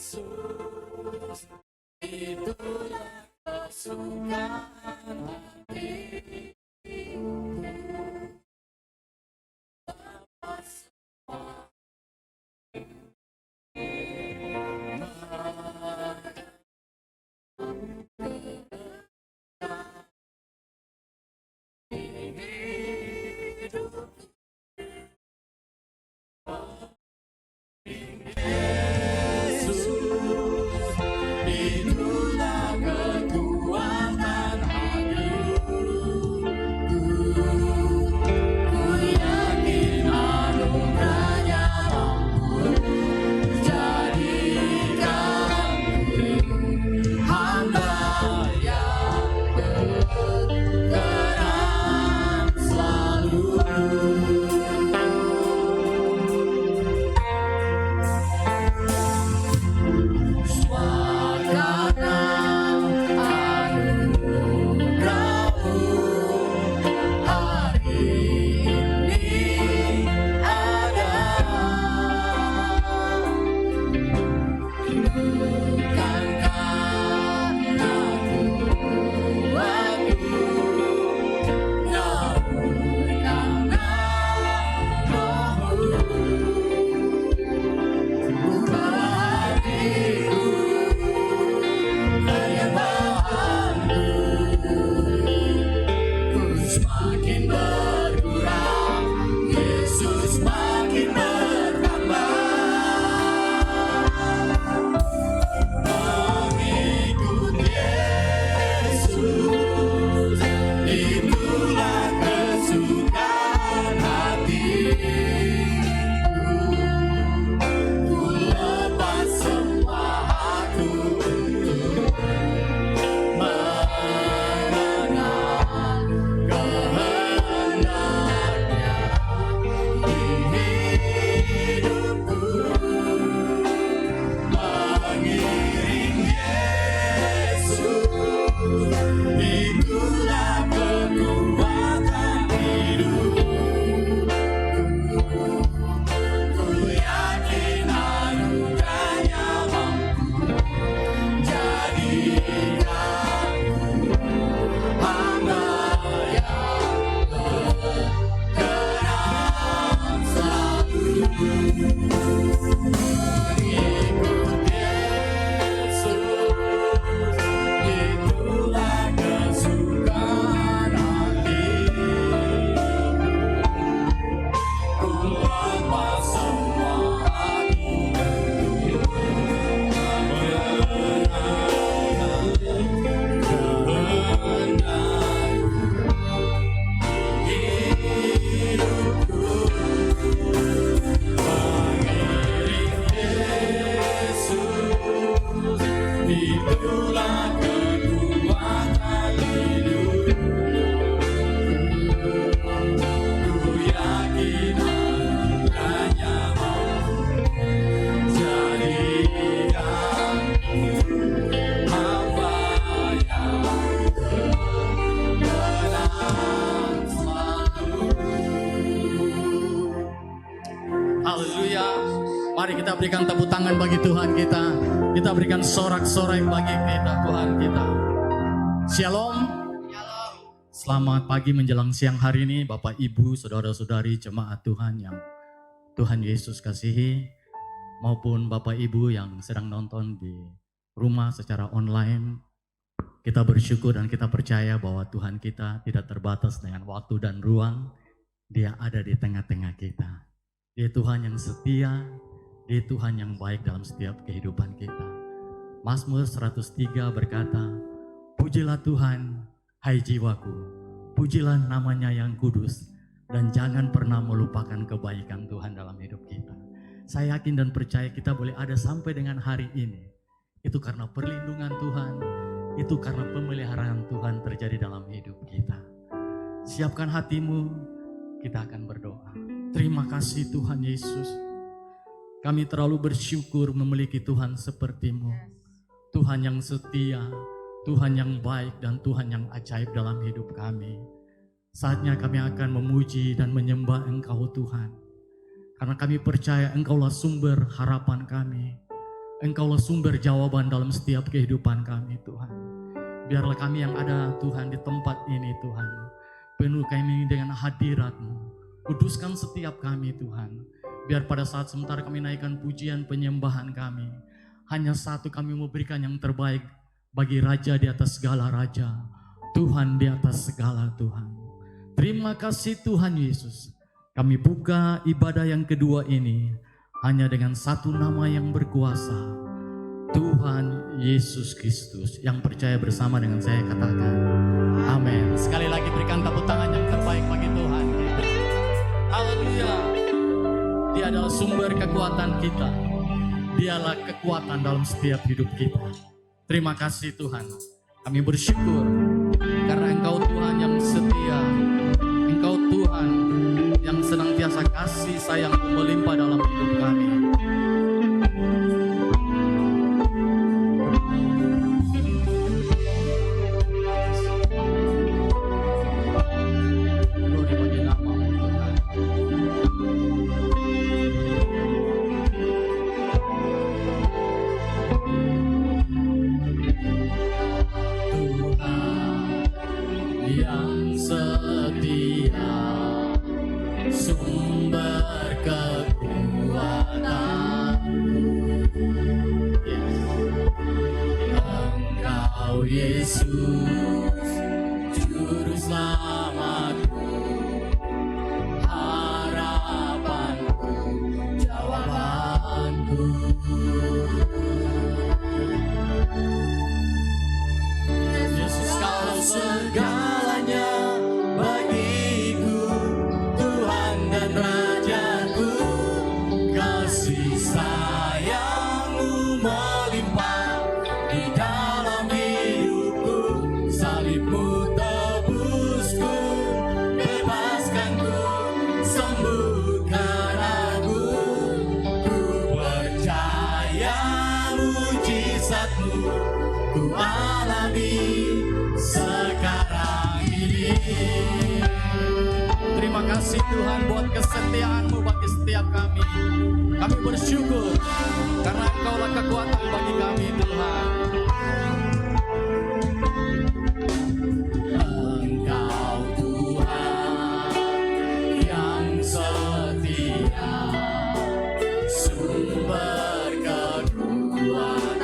Yesus, itulah kesukaan hatiku. Lepas semua Yesus, itulah kekuatan hatiku. Ku yakin anugerahnya mampu jadikanku hamba yang berkenan selalu. Semakin berkurang, Yesus makin bertambah. Mengikut Yesus, itulah kesukaan hatiku. Ku lepas semua aku untuk mengenal kehendaknya di hidupku. Mengiring Yesus, itulah kekuatan hidupku. Ku yakin anugerahnya mampu jadikanku hamba yang berkenan selalu. Mengikut Yesus, itulah kesukaan hatiku. Ku lepas semua aku untuk mengenal kehendakmu di hidupku. Mengiring Yesus, itulah kekuatan hidupku. Ku yakin anugerahnya mampu jadikanku hamba yang berkenan selalu. Haleluya. Mari kita berikan tepuk tangan bagi Tuhan kita. Kita berikan sorak-sorai bagi kita, Tuhan kita. Shalom. Selamat pagi menjelang siang hari ini, Bapak, Ibu, Saudara-saudari, jemaat Tuhan yang Tuhan Yesus kasihi, maupun Bapak Ibu yang sedang nonton di rumah secara online. Kita bersyukur dan kita percaya bahwa Tuhan kita tidak terbatas dengan waktu dan ruang. Dia ada di tengah-tengah kita. Dia Tuhan yang setia, Dia Tuhan yang baik dalam setiap kehidupan kita. Mazmur 103 berkata, pujilah Tuhan, hai jiwaku, pujilah namanya yang kudus, dan jangan pernah melupakan kebaikan Tuhan dalam hidup kita. Saya yakin dan percaya kita boleh ada sampai dengan hari ini. Itu karena perlindungan Tuhan, itu karena pemeliharaan Tuhan terjadi dalam hidup kita. Siapkan hatimu, kita akan berdoa. Terima kasih Tuhan Yesus. Kami terlalu bersyukur memiliki Tuhan seperti-Mu. Tuhan yang setia, Tuhan yang baik, dan Tuhan yang ajaib dalam hidup kami. Saatnya kami akan memuji dan menyembah Engkau Tuhan. Karena kami percaya Engkaulah sumber harapan kami. Engkaulah sumber jawaban dalam setiap kehidupan kami Tuhan. Biarlah kami yang ada Tuhan di tempat ini Tuhan. Penuh kami dengan hadirat-Mu. Kuduskan setiap kami Tuhan. Biar pada saat sementara kami naikkan pujian penyembahan kami. Hanya satu kami memberikan yang terbaik bagi Raja di atas segala Raja. Tuhan di atas segala Tuhan. Terima kasih Tuhan Yesus. Kami buka ibadah yang kedua ini hanya dengan satu nama yang berkuasa, Tuhan Yesus Kristus. Yang percaya bersama dengan saya katakan amin. Sekali lagi berikan tepuk tangan yang terbaik bagi Tuhan kita. Haleluya. Dia adalah sumber kekuatan kita. Dialah kekuatan dalam setiap hidup kita. Terima kasih Tuhan. Kami bersyukur karena Engkau Tuhan yang setia. Engkau Tuhan yang senantiasa kasih sayang melimpah dalam hidup kami. Glory bagi nama-Mu Tuhan. Yang setia, sumber kekuatanku, Engkau Yesus, Juru Selamatku, harapanku, jawabanku. Yesus Kau segalanya bagiku, Tuhan dan Rajaku. Kasih sayang-Mu melimpah di dalam hidupku. Salib-Mu tebusku, bebaskanku, sembuhkan aku. Ku percaya mujizat-Mu ku alami sekarang ini. Terima kasih Tuhan buat kesetiaan-Mu bagi setiap kami. Kami bersyukur karena Engkau-lah kekuatan bagi kami Tuhan. Engkau Tuhan yang setia, sumber kekuatanku.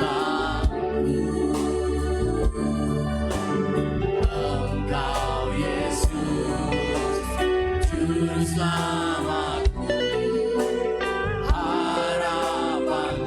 Engkau Yesus, Juru Selamatku, harapanku,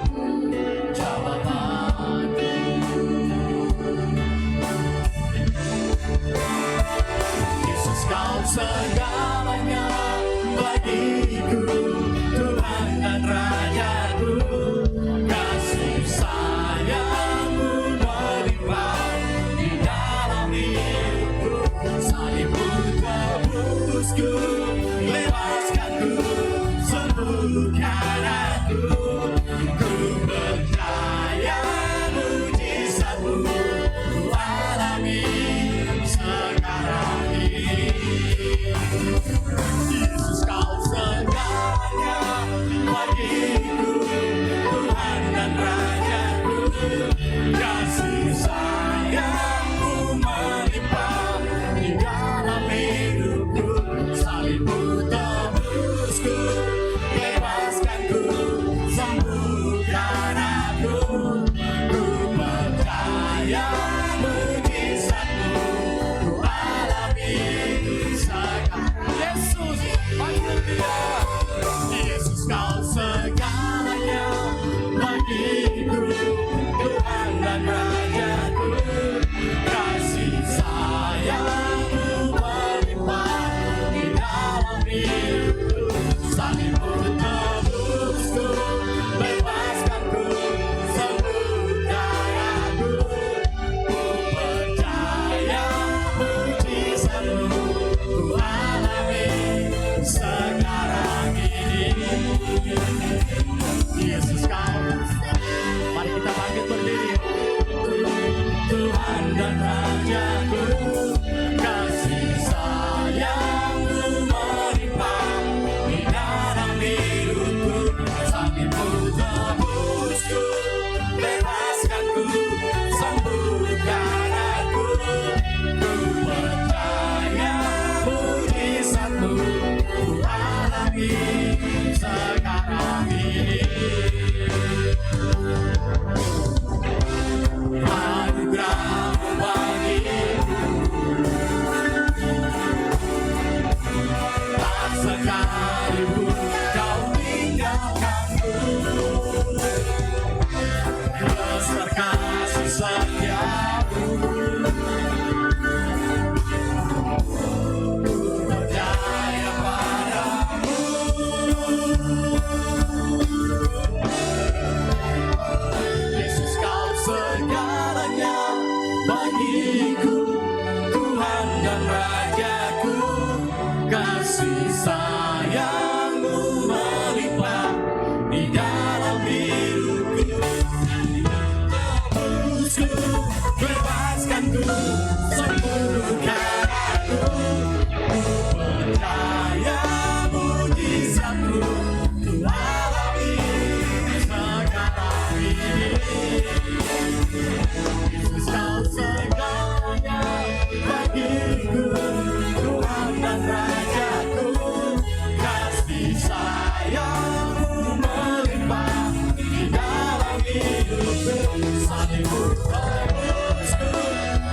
menebusku,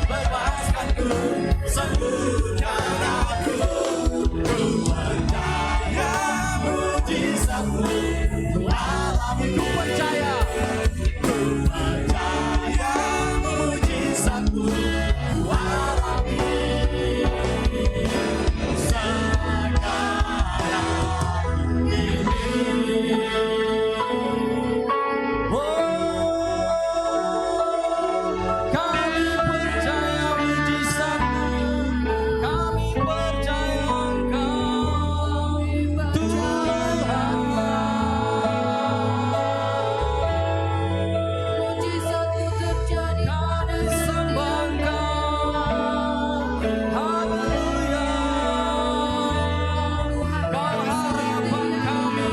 bebaskanku, sembuhkan aku. Ku percaya mujizatmu, ku alami, ku percaya. Ku percaya mujizatmu, ku alami. Sekarang ini. Kami percaya mujizatmu, kami percaya Engkau, Tuhan. Mujizatmu terjadi, Kami sembah Engkau, haleluya. Kau harapan kami,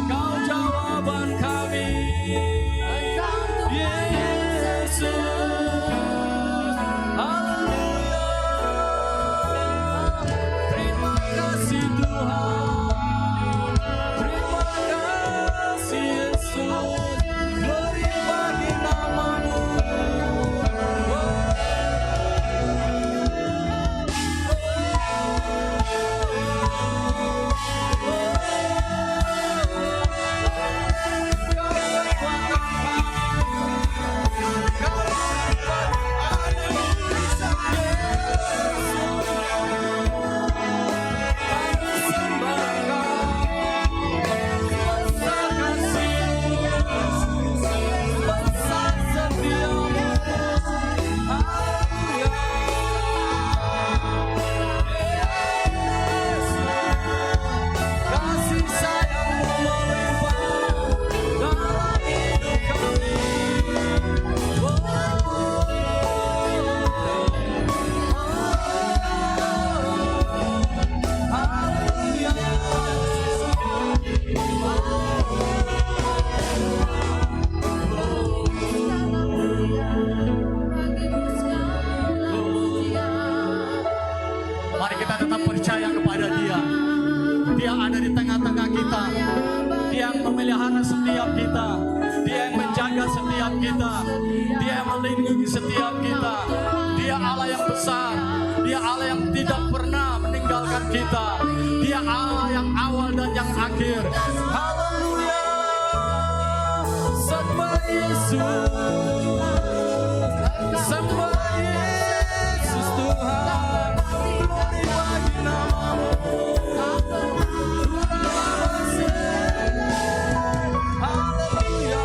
Kau jawaban kami, Yesus, haleluya. Terima kasih Tuhan, terima kasih Yesus, glory bagi nama-Mu. Kasih sayang-Mu melimpah dalam hidup kami. Mari kita tetap percaya kepada Dia. Dia ada di tengah-tengah kita. Dia yang memelihara setiap kita. Dia yang menjaga setiap kita. Dia yang melindungi setiap kita. Dia Allah yang besar. Dia Allah yang tidak pernah meninggalkan kita. Dia Allah yang awal dan yang akhir. Haleluya. Sembah Yesus. Sembah Yesus Tuhan. Glory bagi nama-Mu. Haleluya.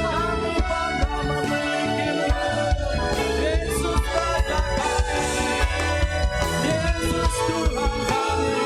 Kami bangga memiliki-Mu, Yesus Raja kami, Yesus Tuhan kami.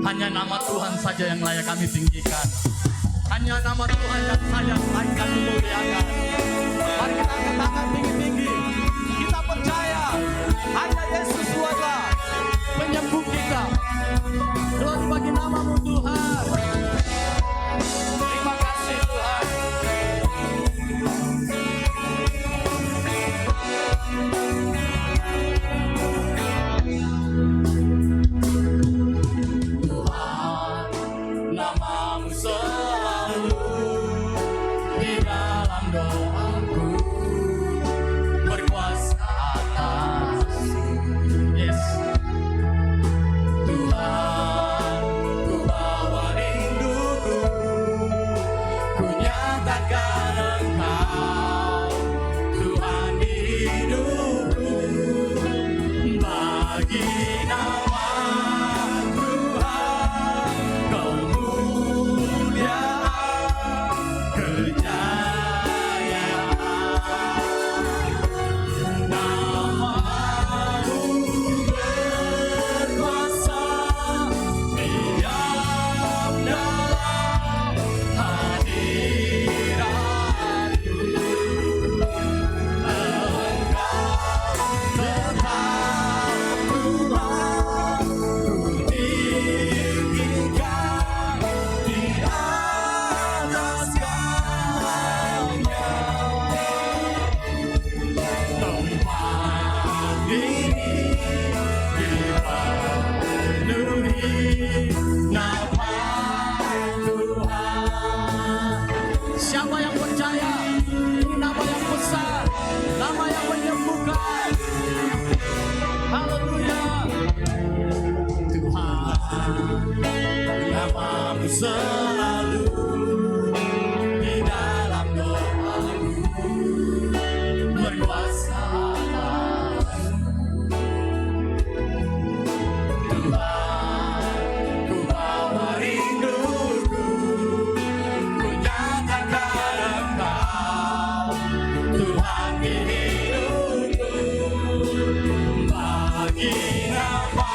Hanya nama Tuhan saja yang layak kami tinggikan. Hanya nama Tuhan yang saja layak kami muliakan. Mari kita angkat tangan tinggi-tinggi. Kita percaya hanya Yesus adalah penyembuh kita. Glory bagi nama-Mu Tuhan. Terima kasih Tuhan. Nama-Mu selalu di dalam doaku, berkuasa atas. Yes, Tuhan, ku bawa rinduku, ku nyatakan Engkau Tuhan di hidupku. Bagi nama Tuhan kemuliaan, kejayaan. selalu di dalam doaku berkuasa Tuhan, ku bawa rinduku, ku nyatakan Engkau Tuhan di hidupku, bagi nama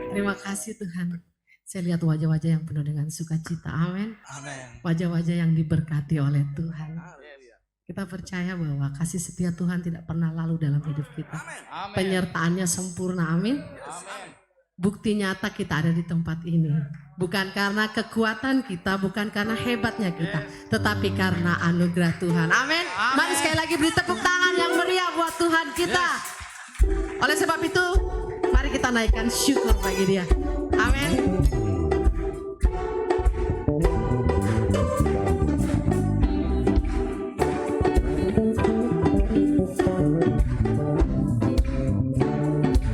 Terima kasih Tuhan. Saya lihat wajah-wajah yang penuh dengan sukacita. Amin. Wajah-wajah yang diberkati oleh Tuhan. Kita percaya bahwa kasih setia Tuhan tidak pernah lalu dalam hidup kita. Penyertaannya sempurna. Amin. Bukti nyata kita ada di tempat ini. Bukan karena kekuatan kita, bukan karena hebatnya kita, tetapi karena anugerah Tuhan. Amin. Mari sekali lagi beri tepuk tangan yang meriah buat Tuhan kita. Oleh sebab itu, mari kita naikkan syukur bagi Dia. Amin.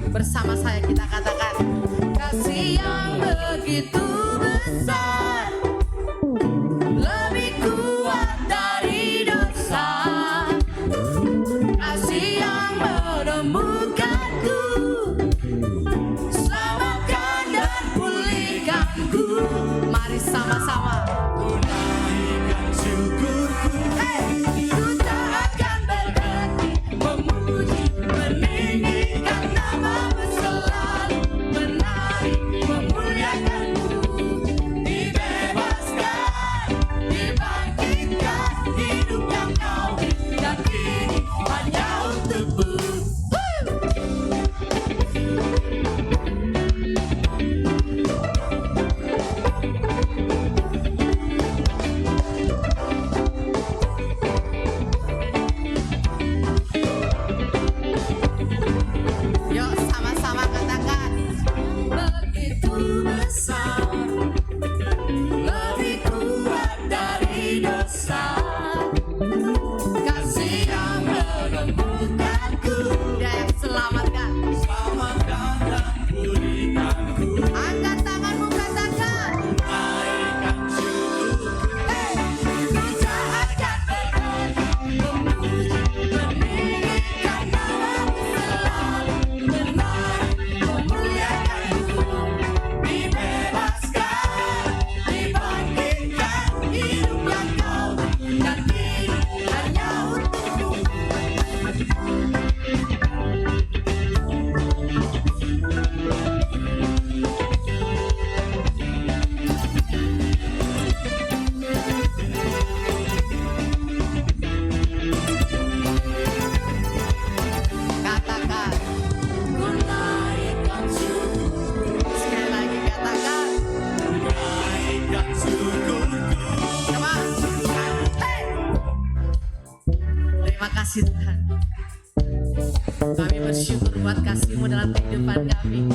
Bersama saya kita katakan, kasih yang begitu besar, lebih kuat dari dosa, kasih yang menemukanku, selamatkan dan pulihkanku. Mari sama-sama naikkan syukurku. Ku tak akan berhenti memuji, meninggikan nama-Mu selalu. dalam kehidupan kami.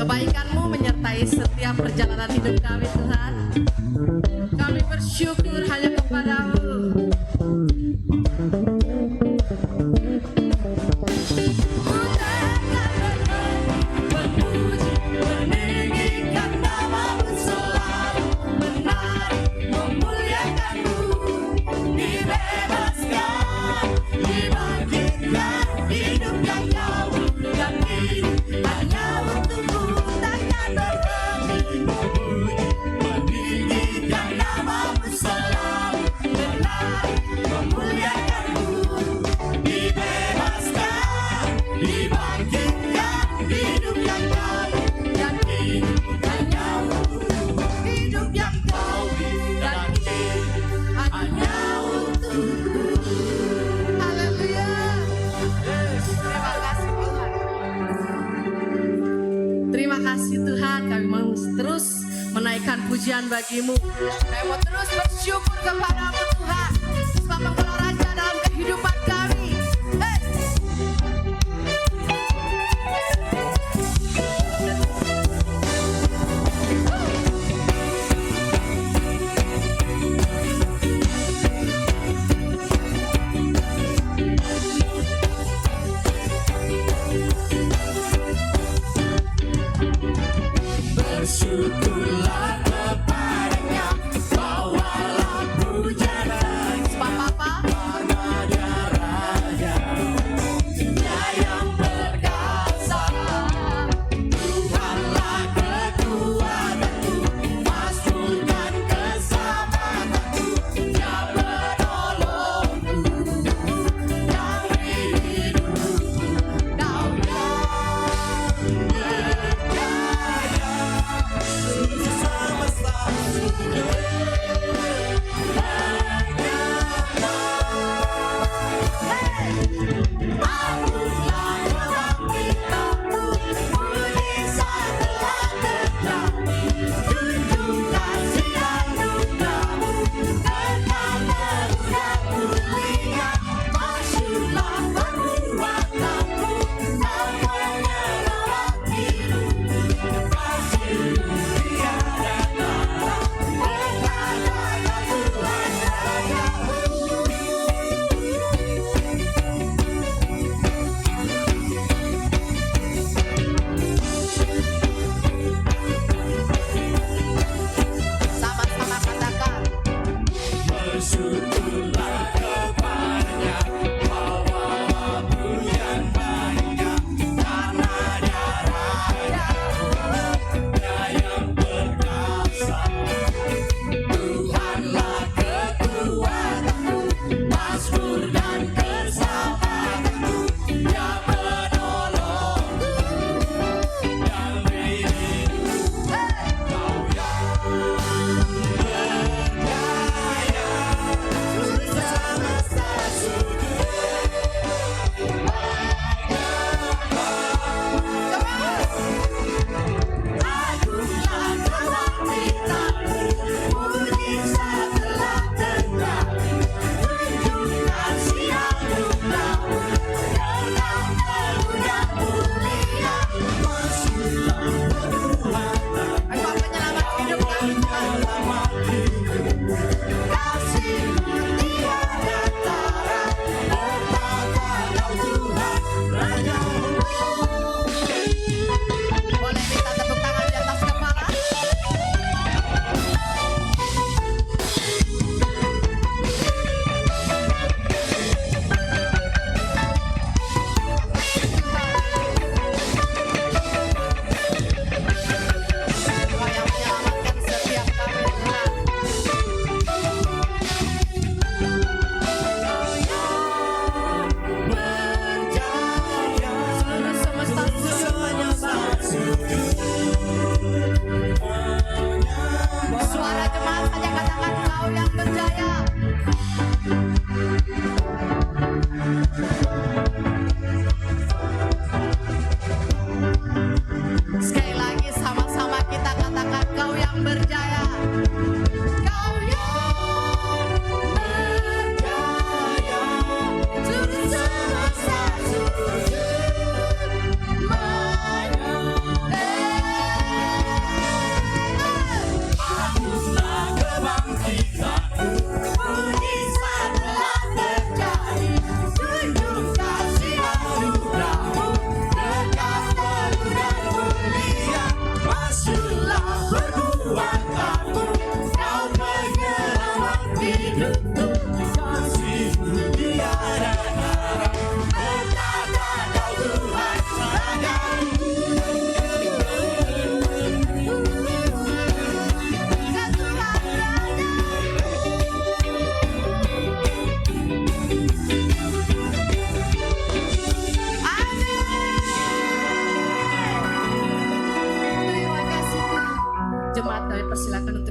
Kebaikan-Mu menyertai setiap perjalanan hidup kami Tuhan. Kami bersyukur hanya kepada-Mu. Pujian bagi-Mu. Saya mau terus bersyukur kepada-Mu Tuhan, sebab Engkau Raja dalam kehidupan kami. Bersyukurlah kepadanya, bawalah pujian sebab apa? Karena Dia Raja, Dia yang perkasa. Tuhanlah kekuatanku, masukkan keselamatanku. Dia penolongku dari hidupku. Kau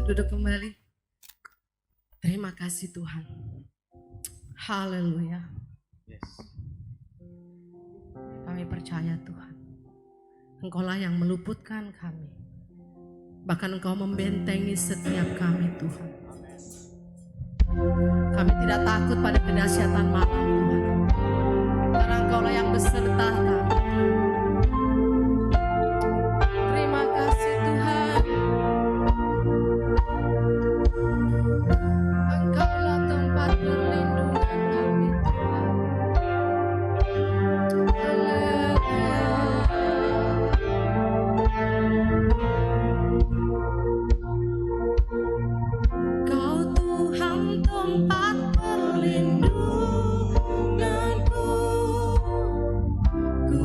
Duduk kembali. Terima kasih Tuhan. Haleluya. Kami percaya Tuhan, Engkaulah yang meluputkan kami. Bahkan Engkau membentengi setiap kami Tuhan. Kami tidak takut pada kedahsyatan malam Tuhan, karena Engkaulah yang beserta kami. Terima kasih Tuhan. Engkaulah tempat perlindungan kami Tuhan. Kau Tuhan tempat perlindunganku, ku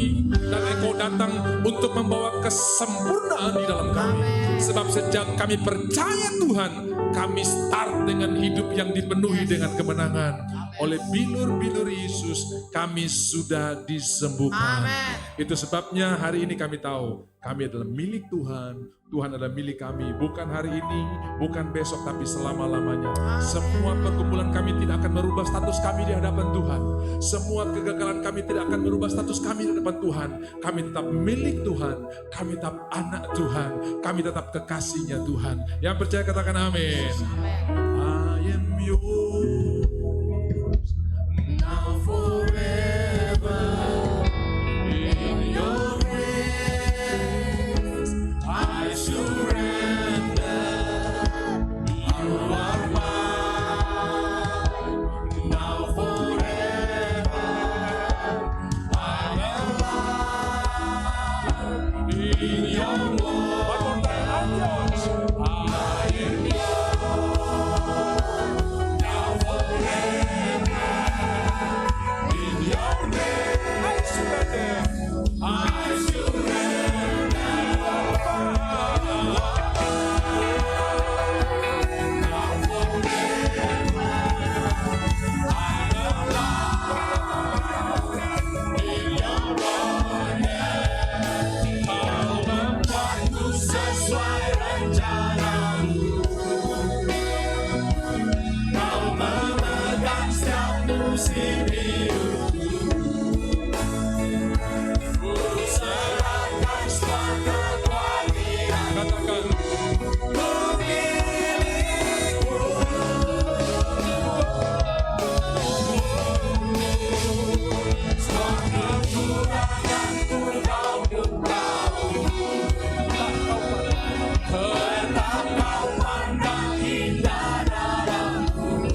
kami, dan Engkau datang untuk membawa kesempurnaan di dalam kami. Sebab sejak kami percaya Tuhan, kami start dengan hidup yang dipenuhi dengan kemenangan. Oleh bilur-bilur Yesus, kami sudah disembuhkan. Itu sebabnya hari ini kami tahu, kami adalah milik Tuhan. Tuhan adalah milik kami, bukan hari ini, bukan besok, tapi selama-lamanya. Semua pergumulan kami tidak akan merubah status kami di hadapan Tuhan. Semua kegagalan kami tidak akan merubah status kami di hadapan Tuhan. Kami tetap milik Tuhan, kami tetap anak Tuhan, kami tetap kekasihnya Tuhan. Yang percaya katakan amin. I am yours, now forever. In your grace, I surrender. You are mine, now forever. I'm alive in your love. One more time, I'm yours. I am yours, now forever. In your name, I surrender. I surrender. Now forever, I'm alive in your name. Kau membuatku sesuai rencanamu. Kau memegang setiap musim hidupku. Ku serahkan semua kekuatan. Katakan, ku milikmu. Semua kekuranganku kau tahu. Tetap kau pandang indah dalamku.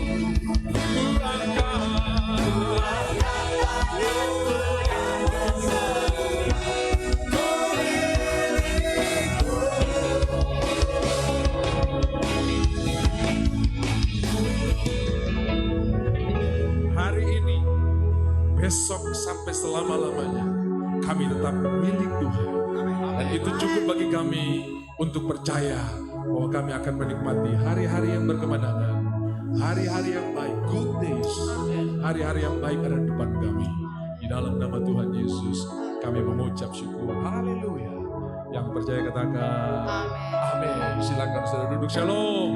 Hari ini, besok sampai selama-lamanya, kami tetap milik Tuhan. Dan itu cukup bagi kami untuk percaya bahwa kami akan menikmati hari-hari yang berkemenangan, hari-hari yang baik, good days, hari-hari yang baik ada di depan kami. Di dalam nama Tuhan Yesus, kami mengucap syukur. Haleluya. Yang percaya katakan amin. Silakan saudara duduk. Shalom.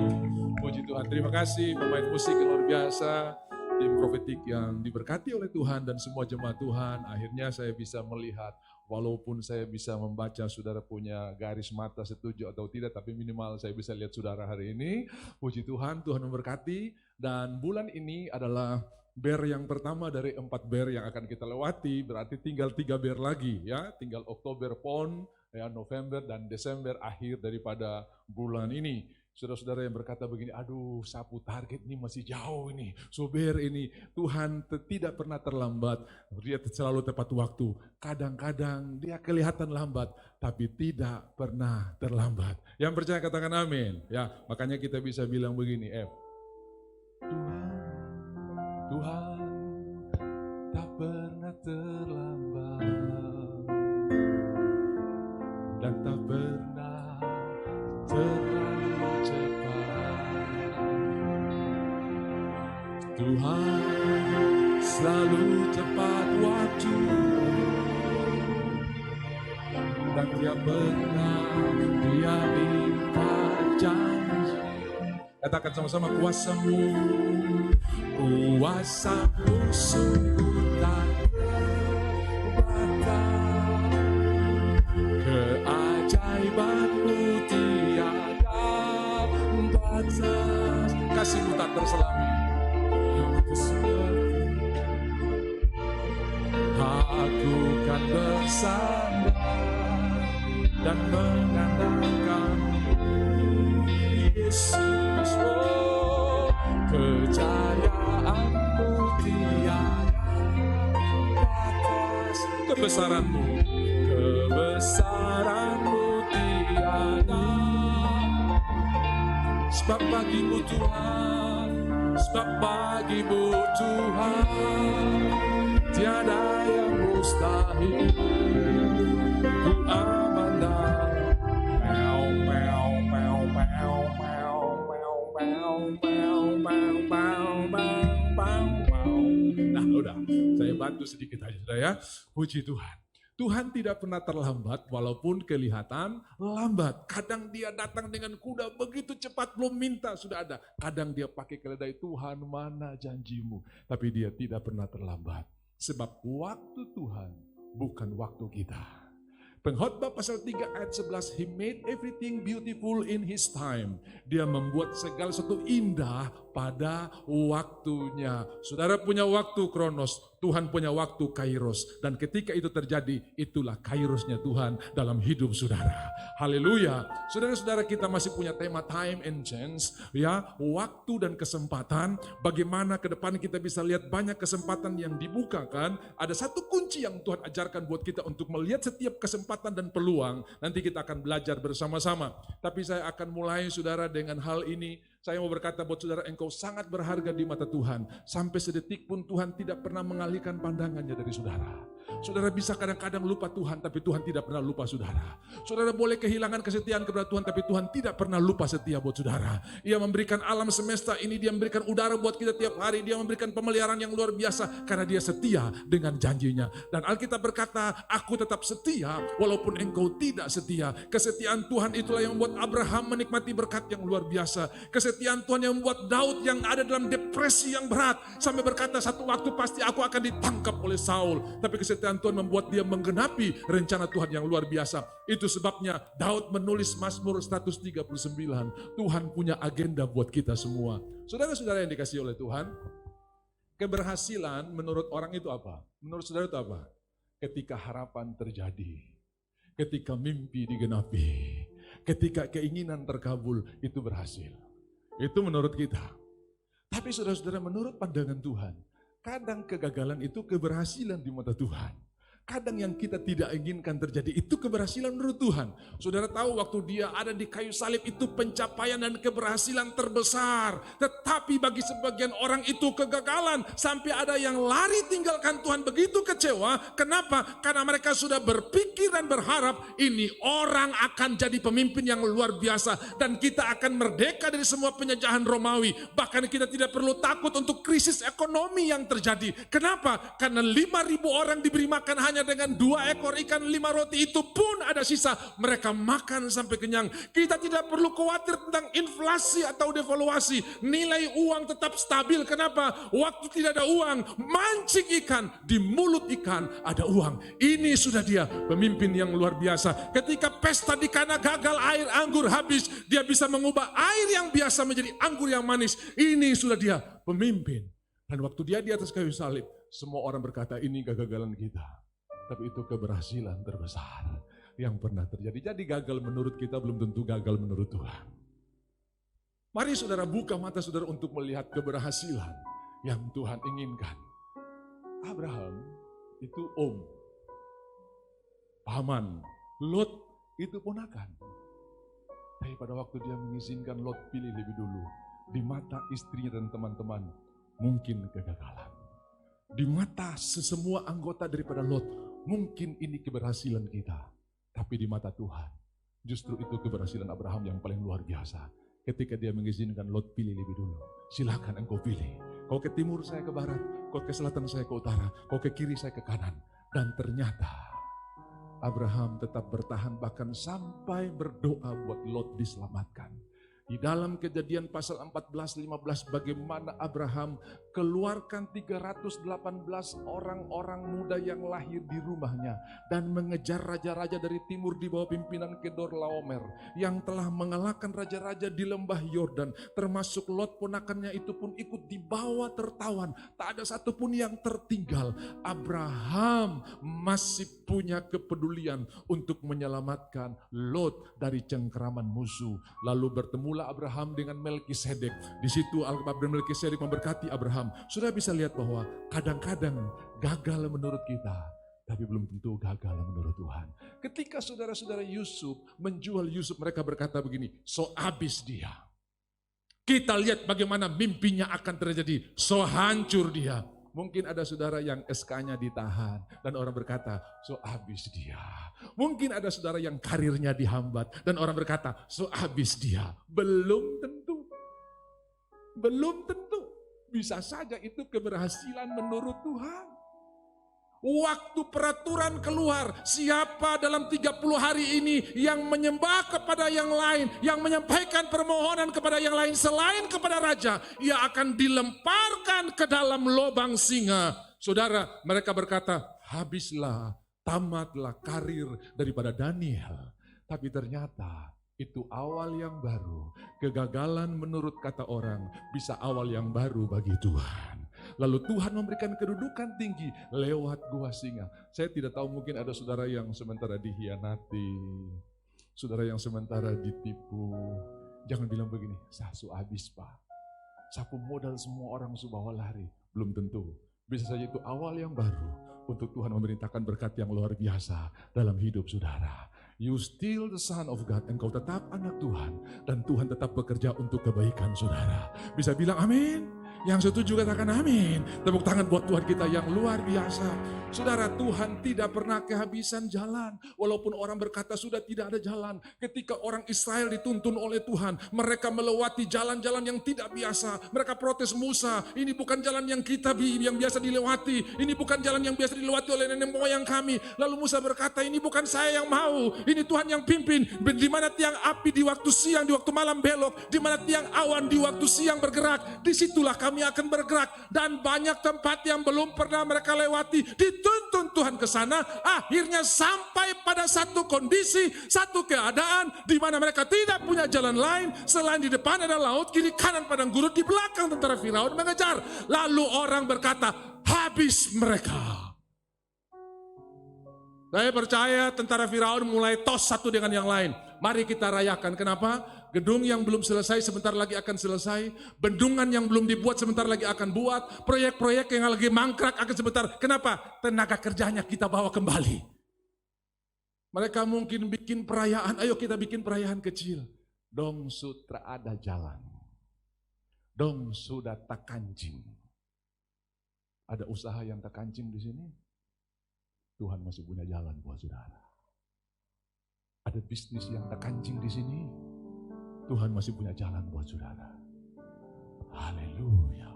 Puji Tuhan. Terima kasih pemain musik yang luar biasa, tim profetik yang diberkati oleh Tuhan dan semua jemaat Tuhan. Akhirnya saya bisa melihat, walaupun saya bisa membaca saudara punya garis mata setuju atau tidak, tapi minimal saya bisa lihat saudara hari ini. Puji Tuhan, Tuhan memberkati. Dan bulan ini adalah ber yang pertama dari 4 ber yang akan kita lewati. Berarti tinggal 3 ber lagi ya. Tinggal Oktober, PON, ya, November dan Desember akhir daripada bulan ini. Saudara-saudara yang berkata begini, aduh sapu target ini masih jauh ini, sober ini. Tuhan tidak pernah terlambat, dia selalu tepat waktu. Kadang-kadang dia kelihatan lambat, tapi tidak pernah terlambat. Yang percaya katakan amin. Ya, makanya kita bisa bilang begini, Tuhan tak pernah terlambat dan tak pernah terlalu cepat. Tuhan selalu tepat waktu dan dia pernah dia ingkar janji. Katakan sama-sama, kuasamu sungguh tak terbatas, keajaibanmu tiada batas, kasihmu tak terselami. Aku kan bersandar dan mengandalkan Yesus, kejayaanmu tiada batas, kebesaranmu tiada. Sebab bagimu Tuhan, sebab bagimu Tuhan tiada yang mustahil. Ku amandang. Meow, meow, meow, meow, meow, meow, meow, meow, meow, meow, meow, meow. Nah, udah, saya bantu sedikit aja, sudah ya. Puji Tuhan. Tuhan tidak pernah terlambat walaupun kelihatan lambat. Kadang dia datang dengan kuda begitu cepat, belum minta sudah ada. Kadang dia pakai keledai, Tuhan mana janjimu. Tapi dia tidak pernah terlambat. Sebab waktu Tuhan bukan waktu kita. Pengkhotbah pasal 3 ayat 11, He made everything beautiful in His time. Dia membuat segala sesuatu indah pada waktunya. Saudara punya waktu kronos, Tuhan punya waktu kairos. Dan ketika itu terjadi, itulah kairosnya Tuhan dalam hidup saudara. Haleluya. Saudara-saudara, kita masih punya tema time and chance, ya, waktu dan kesempatan. Bagaimana ke depan kita bisa lihat banyak kesempatan yang dibukakan. Ada satu kunci yang Tuhan ajarkan buat kita untuk melihat setiap kesempatan dan peluang. Nanti kita akan belajar bersama-sama. Tapi saya akan mulai saudara dengan hal ini. Saya mau berkata buat saudara, engkau sangat berharga di mata Tuhan. Sampai sedetik pun Tuhan tidak pernah mengalihkan pandangannya dari saudara. Saudara bisa kadang-kadang lupa Tuhan, tapi Tuhan tidak pernah lupa saudara. Saudara boleh kehilangan kesetiaan kepada Tuhan, tapi Tuhan tidak pernah lupa setia buat saudara. Ia memberikan alam semesta ini, Dia memberikan udara buat kita tiap hari. Dia memberikan pemeliharaan yang luar biasa, karena Dia setia dengan janjinya. Dan Alkitab berkata, aku tetap setia walaupun engkau tidak setia. Kesetiaan Tuhan itulah yang membuat Abraham menikmati berkat yang luar biasa. Kesetiaan Tuhan yang membuat Daud yang ada dalam depresi yang berat, sampai berkata satu waktu pasti aku akan ditangkap oleh Saul. Tapi kesetiaan Tuhan membuat dia menggenapi rencana Tuhan yang luar biasa. Itu sebabnya Daud menulis Mazmur 139. Tuhan punya agenda buat kita semua. Saudara-saudara yang dikasihi oleh Tuhan, keberhasilan menurut orang itu apa? Menurut saudara itu apa? Ketika harapan terjadi, ketika mimpi digenapi, ketika keinginan terkabul, itu berhasil. Itu menurut kita. Tapi saudara-saudara, menurut pandangan Tuhan, kadang kegagalan itu keberhasilan di mata Tuhan. Kadang yang kita tidak inginkan terjadi itu keberhasilan menurut Tuhan. Saudara tahu waktu dia ada di kayu salib itu pencapaian dan keberhasilan terbesar. Tetapi bagi sebagian orang itu kegagalan. Sampai ada yang lari tinggalkan Tuhan, begitu kecewa. Kenapa? Karena mereka sudah berpikir dan berharap ini orang akan jadi pemimpin yang luar biasa. Dan kita akan merdeka dari semua penjajahan Romawi. Bahkan kita tidak perlu takut untuk krisis ekonomi yang terjadi. Kenapa? Karena 5.000 orang diberi makan hanya dengan 2 ekor ikan 5 roti, itu pun ada sisa. Mereka makan sampai kenyang. Kita tidak perlu khawatir tentang inflasi atau devaluasi. Nilai uang tetap stabil. Kenapa? Waktu tidak ada uang, mancing ikan, di mulut ikan ada uang. Ini sudah dia pemimpin yang luar biasa. Ketika pesta di Kana gagal, air anggur habis, dia bisa mengubah air yang biasa menjadi anggur yang manis. Ini sudah dia pemimpin. Dan waktu dia di atas kayu salib, semua orang berkata ini kegagalan kita. Tapi itu keberhasilan terbesar yang pernah terjadi. Jadi gagal menurut kita belum tentu gagal menurut Tuhan. Mari saudara buka mata saudara untuk melihat keberhasilan yang Tuhan inginkan. Abraham itu om, paman, Lot itu ponakan. Tapi pada waktu dia mengizinkan Lot pilih lebih dulu, di mata istrinya dan teman-teman mungkin kegagalan. Di mata sesemua anggota daripada Lot, mungkin ini keberhasilan kita. Tapi di mata Tuhan, justru itu keberhasilan Abraham yang paling luar biasa. Ketika dia mengizinkan Lot pilih lebih dulu. Silakan engkau pilih. Kau ke timur, saya ke barat. Kau ke selatan, saya ke utara. Kau ke kiri, saya ke kanan. Dan ternyata Abraham tetap bertahan bahkan sampai berdoa buat Lot diselamatkan. Di dalam Kejadian pasal 14-15 bagaimana Abraham keluarkan 318 orang-orang muda yang lahir di rumahnya dan mengejar raja-raja dari timur di bawah pimpinan Kedorlaomer yang telah mengalahkan raja-raja di lembah Yordan, termasuk Lot ponakannya itu pun ikut dibawa tertawan. Tak ada satupun yang tertinggal. Abraham masih punya kepedulian untuk menyelamatkan Lot dari cengkeraman musuh. Lalu bertemu Abraham dengan Melkisedek. Di situ Alkitab Melkisedek memberkati Abraham. Sudah bisa lihat bahwa kadang-kadang gagal menurut kita, tapi belum tentu gagal menurut Tuhan. Ketika saudara-saudara Yusuf menjual Yusuf, mereka berkata begini, so habis dia. Kita lihat bagaimana mimpinya akan terjadi, so hancur dia. Mungkin ada saudara yang SK-nya ditahan dan orang berkata, so habis dia. Mungkin ada saudara yang karirnya dihambat dan orang berkata, so habis dia. Belum tentu. Belum tentu. Bisa saja itu keberhasilan menurut Tuhan. Waktu peraturan keluar, siapa dalam 30 hari ini yang menyembah kepada yang lain, yang menyampaikan permohonan kepada yang lain selain kepada raja, ia akan dilemparkan ke dalam lubang singa. Saudara, mereka berkata, habislah, tamatlah karir daripada Daniel. Tapi ternyata itu awal yang baru. Kegagalan menurut kata orang bisa awal yang baru bagi Tuhan. Lalu Tuhan memberikan kedudukan tinggi lewat gua singa. Saya tidak tahu, mungkin ada saudara yang sementara dihianati, saudara yang sementara ditipu. Jangan bilang begini, saya su habis pak, sapu modal semua orang su bawa lari. Belum tentu. Bisa saja itu awal yang baru untuk Tuhan memerintahkan berkat yang luar biasa dalam hidup saudara. You still the son of God, engkau tetap anak Tuhan, dan Tuhan tetap bekerja untuk kebaikan saudara. Bisa bilang amin? Yang setuju katakan amin. Tepuk tangan buat Tuhan kita yang luar biasa. Saudara, Tuhan tidak pernah kehabisan jalan. Walaupun orang berkata sudah tidak ada jalan. Ketika orang Israel dituntun oleh Tuhan, mereka melewati jalan-jalan yang tidak biasa. Mereka protes Musa, ini bukan jalan yang kita yang biasa dilewati. Ini bukan jalan yang biasa dilewati oleh nenek moyang kami. Lalu Musa berkata, ini bukan saya yang mau, ini Tuhan yang pimpin. Di mana tiang api di waktu siang, di waktu malam belok. Di mana tiang awan di waktu siang bergerak. Disitulah kami akan bergerak. Dan banyak tempat yang belum pernah mereka lewati, dituntun Tuhan ke sana. Akhirnya sampai pada satu kondisi, satu keadaan di mana mereka tidak punya jalan lain selain di depan ada laut, kiri kanan padang gurun, di belakang tentara Firaun mengejar. Lalu orang berkata, habis mereka. Saya percaya tentara Firaun mulai tos satu dengan yang lain. Mari kita rayakan. Kenapa? Gedung yang belum selesai sebentar lagi akan selesai. Bendungan yang belum dibuat sebentar lagi akan buat. Proyek-proyek yang lagi mangkrak akan sebentar. Kenapa? Tenaga kerjanya kita bawa kembali. Mereka mungkin bikin perayaan. Ayo kita bikin perayaan kecil. Dong sutra ada jalan. Dong sudah tak kancing. Ada usaha yang tak kancing di sini? Tuhan masih punya jalan buat saudara. Ada bisnis yang tak kancing di sini, Tuhan masih punya jalan buat saudara. Haleluya.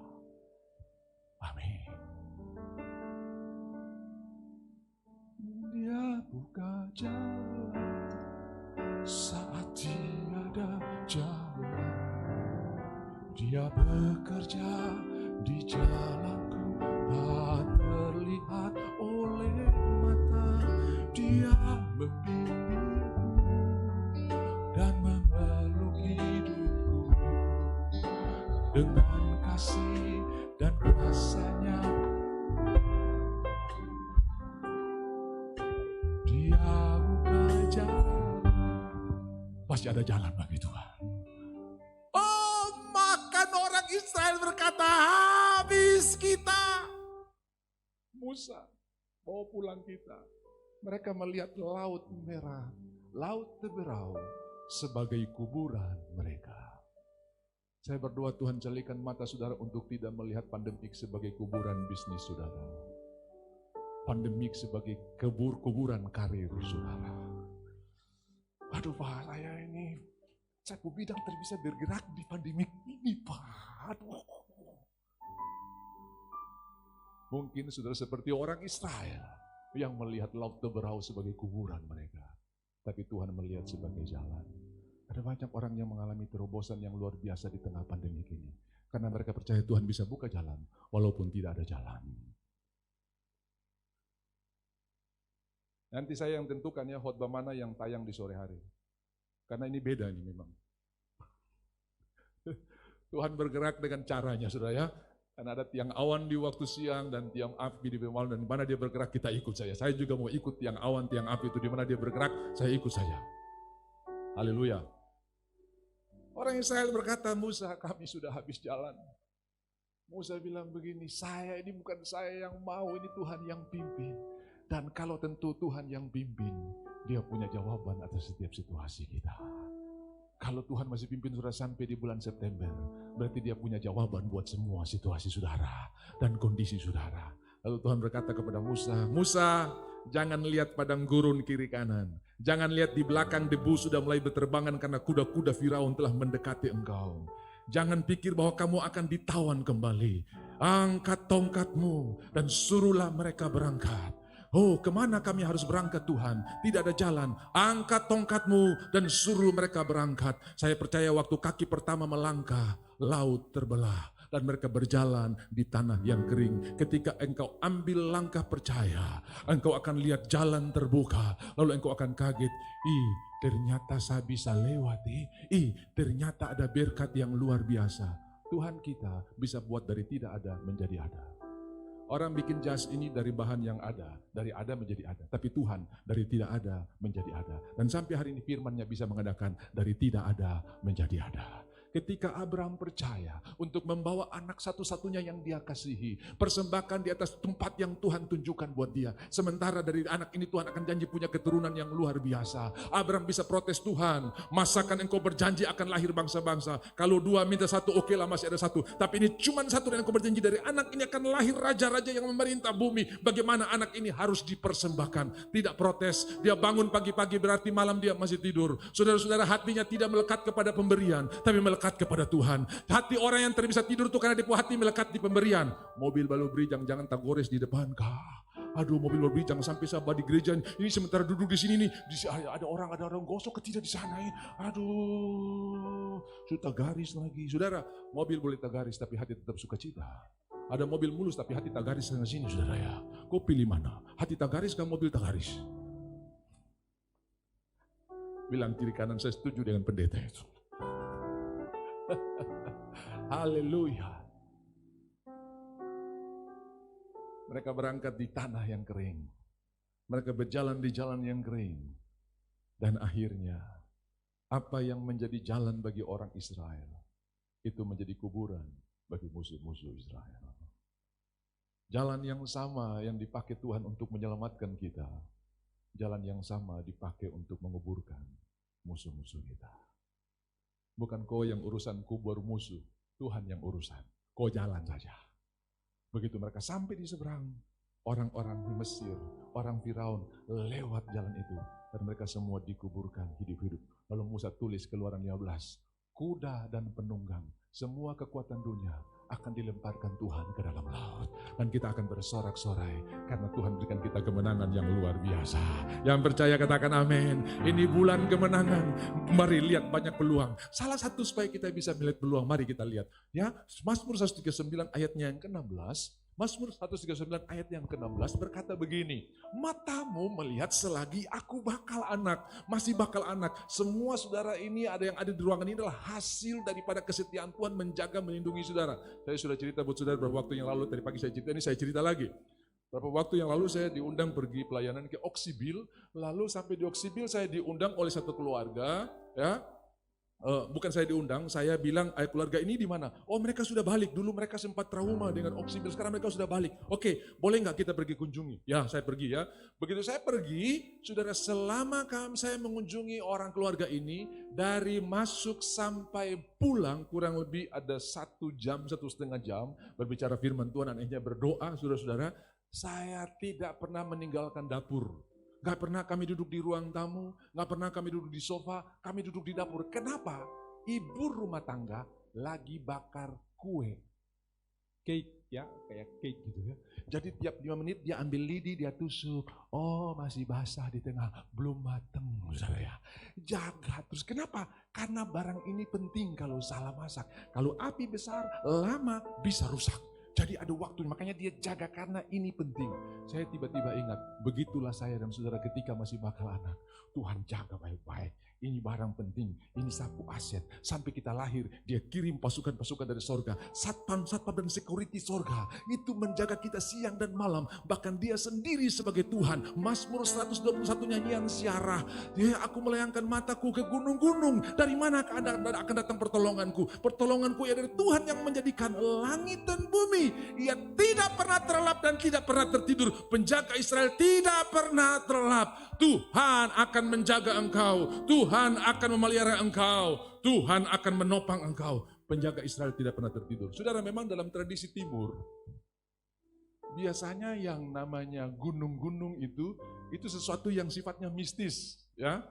Amin. Dia buka jalan saat tiada jalan. Dia bekerja di jalanku, tak terlihat oleh mata. Dia membimbingku dan memeluk hidupku dengan kasih dan kuasa-Nya. Dia buka jalan. Pasti ada jalan bagi Tuhan. Oh, makan orang Israel berkata, habis kita. Musa, bawa pulang kita. Mereka melihat laut merah, laut teberau sebagai kuburan mereka. Saya berdoa Tuhan jalikan mata saudara untuk tidak melihat pandemik sebagai kuburan bisnis saudara. Pandemik sebagai kuburan karir saudara. Aduh Pak, saya bidang bisa bergerak di pandemik ini Pak. Aduh. Mungkin saudara seperti orang Israel yang melihat laut teberau sebagai kuburan mereka. Tapi Tuhan melihat sebagai jalan. Ada banyak orang yang mengalami terobosan yang luar biasa di tengah pandemi ini. Karena mereka percaya Tuhan bisa buka jalan, walaupun tidak ada jalan. Nanti saya yang tentukan ya khotbah mana yang tayang di sore hari. Karena ini beda nih memang. Tuhan bergerak dengan caranya saudara ya. Karena ada tiang awan di waktu siang dan tiang api di malam, dan di mana dia bergerak kita ikut saja. Saya juga mau ikut tiang awan, tiang api itu di mana dia bergerak, saya ikut saja. Haleluya. Orang Israel berkata, Musa, kami sudah habis jalan. Musa bilang begini, ini bukan saya yang mau, ini Tuhan yang pimpin. Dan kalau tentu Tuhan yang bimbing, dia punya jawaban atas setiap situasi kita. Kalau Tuhan masih pimpin saudara sampai di bulan September, berarti dia punya jawaban buat semua situasi saudara dan kondisi saudara. Lalu Tuhan berkata kepada Musa, Musa, jangan lihat padang gurun kiri kanan. Jangan lihat di belakang debu sudah mulai berterbangan karena kuda-kuda Firaun telah mendekati engkau. Jangan pikir bahwa kamu akan ditawan kembali. Angkat tongkatmu dan suruhlah mereka berangkat. Oh, kemana kami harus berangkat Tuhan? Tidak ada jalan. Angkat tongkatmu dan suruh mereka berangkat. Saya percaya waktu kaki pertama melangkah, laut terbelah. Dan mereka berjalan di tanah yang kering. Ketika engkau ambil langkah percaya, engkau akan lihat jalan terbuka. Lalu engkau akan kaget. Ternyata saya bisa lewati. Ternyata ada berkat yang luar biasa. Tuhan kita bisa buat dari tidak ada menjadi ada. Orang bikin jas ini dari bahan yang ada, dari ada menjadi ada. Tapi Tuhan dari tidak ada menjadi ada. Dan sampai hari ini firman-Nya bisa mengadakan dari tidak ada menjadi ada. Ketika Abraham percaya untuk membawa anak satu-satunya yang dia kasihi, persembahkan di atas tempat yang Tuhan tunjukkan buat dia. Sementara dari anak ini Tuhan akan janji punya keturunan yang luar biasa. Abraham bisa protes, Tuhan, masakan engkau berjanji akan lahir bangsa-bangsa. Kalau dua minta satu, oke lah masih ada satu. Tapi ini cuma satu dan engkau berjanji dari anak ini akan lahir raja-raja yang memerintah bumi. Bagaimana anak ini harus dipersembahkan. Tidak protes, dia bangun pagi-pagi berarti malam dia masih tidur. Saudara-saudara, hatinya tidak melekat kepada pemberian, tapi melekat kepada Tuhan. Hati orang yang terbisa tidur itu karena hati melekat di pemberian. Mobil balu brijang jangan tak gores di depan kah. Aduh, mobil balu brijang sampai sahabat di gereja ini sementara duduk di sini nih, ada orang gosok ketidak di sana. Aduh, sudah garis lagi. Saudara, mobil boleh tak garis tapi hati tetap sukacita. Ada mobil mulus tapi hati tak garis sana sini, saudara ya. Kau pilih mana? Hati tak garis kan mobil tak garis? Bilang kiri kanan, saya setuju dengan pendeta itu. Haleluya. Mereka berangkat di tanah yang kering. Mereka berjalan di jalan yang kering. Dan akhirnya, apa yang menjadi jalan bagi orang Israel, itu menjadi kuburan bagi musuh-musuh Israel. Jalan yang sama yang dipakai Tuhan untuk menyelamatkan kita, jalan yang sama dipakai untuk menguburkan musuh-musuh kita. Bukan kau yang urusan kubur musuh, Tuhan yang urusan. Kau jalan saja. Begitu mereka sampai di seberang, orang-orang Mesir, orang Firaun lewat jalan itu. Dan mereka semua dikuburkan hidup-hidup. Lalu Musa tulis Keluaran 15, kuda dan penunggang, semua kekuatan dunia akan dilemparkan Tuhan ke dalam laut. Dan kita akan bersorak-sorai karena Tuhan berikan kita kemenangan yang luar biasa. Yang percaya katakan amin. Ini bulan kemenangan. Mari lihat banyak peluang. Salah satu supaya kita bisa melihat peluang, mari kita lihat. Ya, Mazmur 139 ayatnya yang ke-16. Mazmur 139 ayat yang ke-16 berkata begini, matamu melihat selagi aku bakal anak, masih bakal anak. Semua saudara ini ada yang ada di ruangan ini adalah hasil daripada kesetiaan Tuhan menjaga, melindungi saudara. Saya sudah cerita buat saudara beberapa waktu yang lalu, tadi pagi saya cerita, ini saya cerita lagi. Beberapa waktu yang lalu saya diundang pergi pelayanan ke Oksibil, lalu sampai di Oksibil saya diundang oleh satu keluarga, ya. Bukan saya diundang, saya bilang, keluarga ini di mana? Oh, mereka sudah balik. Dulu mereka sempat trauma dengan Oksibil, sekarang mereka sudah balik. Oke, boleh nggak kita pergi kunjungi? Ya, saya pergi ya. Begitu saya pergi, saudara, selama saya mengunjungi orang keluarga ini, dari masuk sampai pulang kurang lebih ada 1 jam, 1,5 jam, berbicara firman Tuhan, anehnya berdoa, saudara-saudara, saya tidak pernah meninggalkan dapur. Gak pernah kami duduk di ruang tamu, gak pernah kami duduk di sofa, kami duduk di dapur. Kenapa? Ibu rumah tangga lagi bakar kue. Cake ya, kayak cake gitu ya. Jadi tiap 5 menit dia ambil lidi, dia tusuk. Oh, masih basah di tengah, belum mateng. Ya. Jaga terus. Kenapa? Karena barang ini penting kalau salah masak. Kalau api besar, lama bisa rusak. Jadi ada waktu, makanya dia jaga karena ini penting. Saya tiba-tiba ingat, begitulah saya dan saudara ketika masih bakal anak. Tuhan jaga baik-baik. Ini barang penting, ini sapu aset. Sampai kita lahir, dia kirim pasukan-pasukan dari sorga. Satpam-satpam dan security sorga. Itu menjaga kita siang dan malam. Bahkan dia sendiri sebagai Tuhan. Mazmur 121 nyanyian siarah. Ya, aku melayangkan mataku ke gunung-gunung. Dari mana akan datang pertolonganku? Pertolonganku ya dari Tuhan yang menjadikan langit dan bumi. Ia tidak pernah terlelap dan tidak pernah tertidur. Penjaga Israel tidak pernah terlelap. Tuhan akan menjaga engkau. Tuhan Tuhan akan memelihara engkau, Tuhan akan menopang engkau. Penjaga Israel tidak pernah tertidur. Saudara, memang dalam tradisi timur, biasanya yang namanya gunung-gunung itu sesuatu yang sifatnya mistis, ya.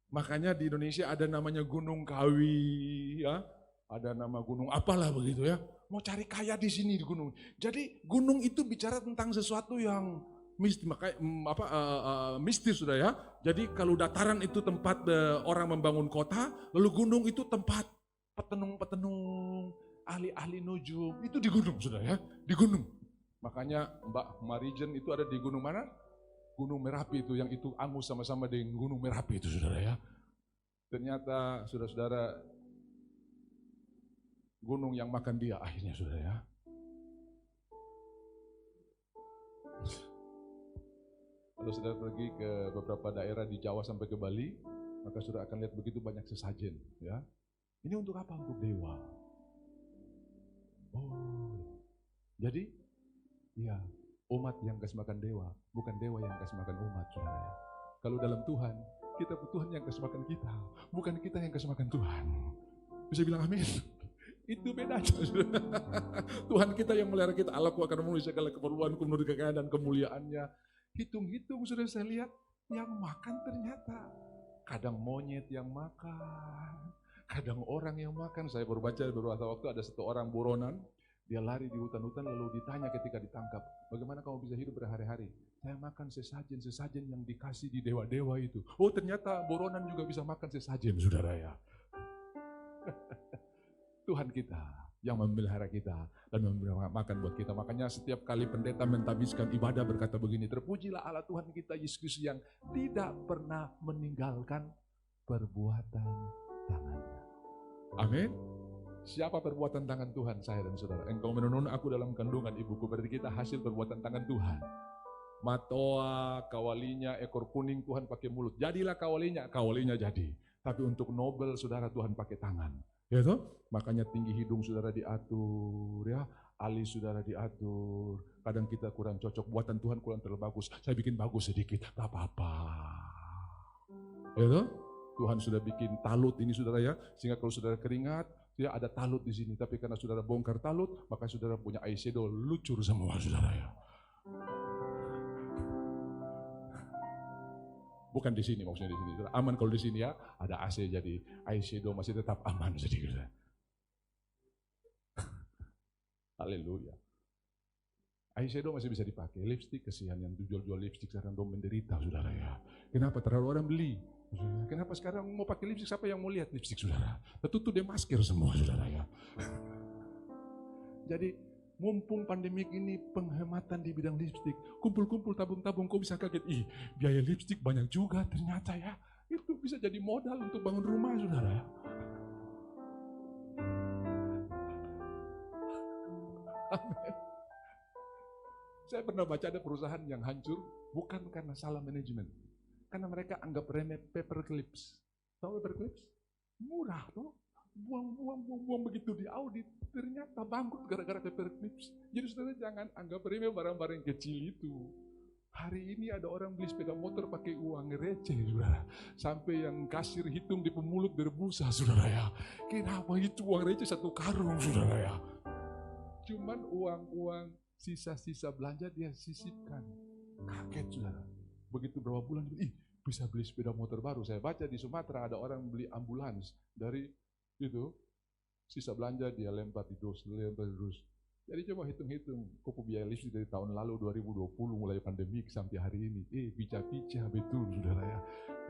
Makanya di Indonesia ada namanya Gunung Kawi, ya. Ada nama gunung apalah begitu ya. Mau cari kaya di sini di gunung. Jadi gunung itu bicara tentang sesuatu yang mistis, mistis sudah ya. Jadi kalau dataran itu tempat orang membangun kota, lalu gunung itu tempat petenung-petenung, ahli-ahli nujum, itu di gunung sudah ya, di gunung. Makanya Mbak Marijen itu ada di gunung mana? Gunung Merapi itu, yang itu Angus sama-sama dengan Gunung Merapi itu saudara ya. Ternyata saudara-saudara, gunung yang makan dia akhirnya saudara ya. Kalau saudara pergi ke beberapa daerah di Jawa sampai ke Bali, maka saudara akan lihat begitu banyak sesajen ya. Ini untuk apa? Untuk dewa. Oh, jadi ya, umat yang kasih makan dewa, bukan dewa yang kasih makan umat, saudara ya. Kalau dalam Tuhan, kita Tuhan yang kasih makan kita, bukan kita yang kasih makan Tuhan. Bisa bilang amin? Itu bedanya, saudara. Tuhan kita yang melihara kita, Allahku akan memenuhi segala keperluanku menurut kekayaan dan kemuliaannya. Hitung-hitung, saudara, saya lihat yang makan ternyata kadang monyet yang makan, kadang orang yang makan. Saya baru baca beberapa waktu ada satu orang buronan, dia lari di hutan-hutan lalu ditanya ketika ditangkap, bagaimana kamu bisa hidup berhari-hari? Saya makan sesajen yang dikasih di dewa-dewa itu. Oh ternyata buronan juga bisa makan sesajen, saudara ya. Tuhan kita yang memelihara kita dan memberi makan buat kita. Makanya setiap kali pendeta mentabiskan ibadah berkata begini, terpujilah Allah Tuhan kita Yesus Kristus yang tidak pernah meninggalkan perbuatan tangannya. Amin. Siapa perbuatan tangan Tuhan? Saya dan saudara. Engkau menenun aku dalam kandungan ibuku. Berarti kita hasil perbuatan tangan Tuhan. Matoa, kawalinya, ekor kuning Tuhan pakai mulut. Jadilah kawalinya jadi. Tapi untuk Nobel saudara Tuhan pakai tangan. Ya toh? Makanya tinggi hidung saudara diatur ya. Alis saudara diatur. Kadang kita kurang cocok. Buatan Tuhan kurang terlalu bagus. Saya bikin bagus sedikit. Gak apa-apa. Ya toh? Tuhan sudah bikin talut ini saudara ya. Sehingga kalau saudara keringat, ya ada talut di sini, tapi karena saudara bongkar talut, maka saudara punya eyeshadow lucur semua saudara ya. Bukan di sini maksudnya di sini. Aman kalau di sini ya, ada AC jadi eyeshadow masih tetap aman sedikit. Haleluya. Eyeshadow masih bisa dipakai, lipstick kesian yang jual-jual lipstick sekarang dong menderita saudara ya. Kenapa? Terlalu orang beli. Kenapa sekarang mau pakai lipstik? Siapa yang mau lihat lipstik saudara? Tertutup dia masker semua saudara ya. Jadi mumpung pandemik ini penghematan di bidang lipstik, kumpul-kumpul tabung-tabung, kok bisa kaget? Ih, biaya lipstik banyak juga ternyata ya. Itu bisa jadi modal untuk bangun rumah saudara ya. Amin. Saya pernah baca ada perusahaan yang hancur bukan karena salah manajemen. Karena mereka anggap remeh paper clips. Tahu paper clips? Murah tuh. Buang begitu di audit. Ternyata bangkrut gara-gara paper clips. Jadi saudara jangan anggap remeh barang-barang kecil itu. Hari ini ada orang beli sepeda motor pakai uang receh, saudara. Sampai yang kasir hitung di pemulut berbusa, saudara ya. Kenapa itu uang receh satu karung, saudara ya. Cuman uang-uang sisa-sisa belanja dia sisipkan. Kaget, saudara. Begitu berapa bulan, bisa beli sepeda motor baru. Saya baca di Sumatera ada orang beli ambulans dari itu, sisa belanja dia lempar di dus. Jadi coba hitung-hitung, kok biaya listrik dari tahun lalu 2020 mulai pandemi sampai hari ini, pica-pica betul saudara ya,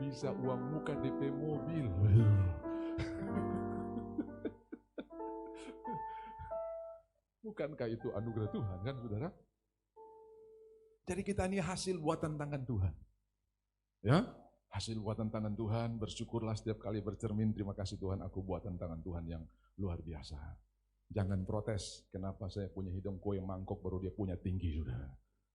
bisa uang muka DP mobil. Bukankah itu anugerah Tuhan kan saudara? Jadi kita ini hasil buatan tangan Tuhan. Ya, hasil buatan tangan Tuhan, bersyukurlah setiap kali bercermin, terima kasih Tuhan aku buatan tangan Tuhan yang luar biasa. Jangan protes, kenapa saya punya hidung kue mangkok baru dia punya tinggi saudara.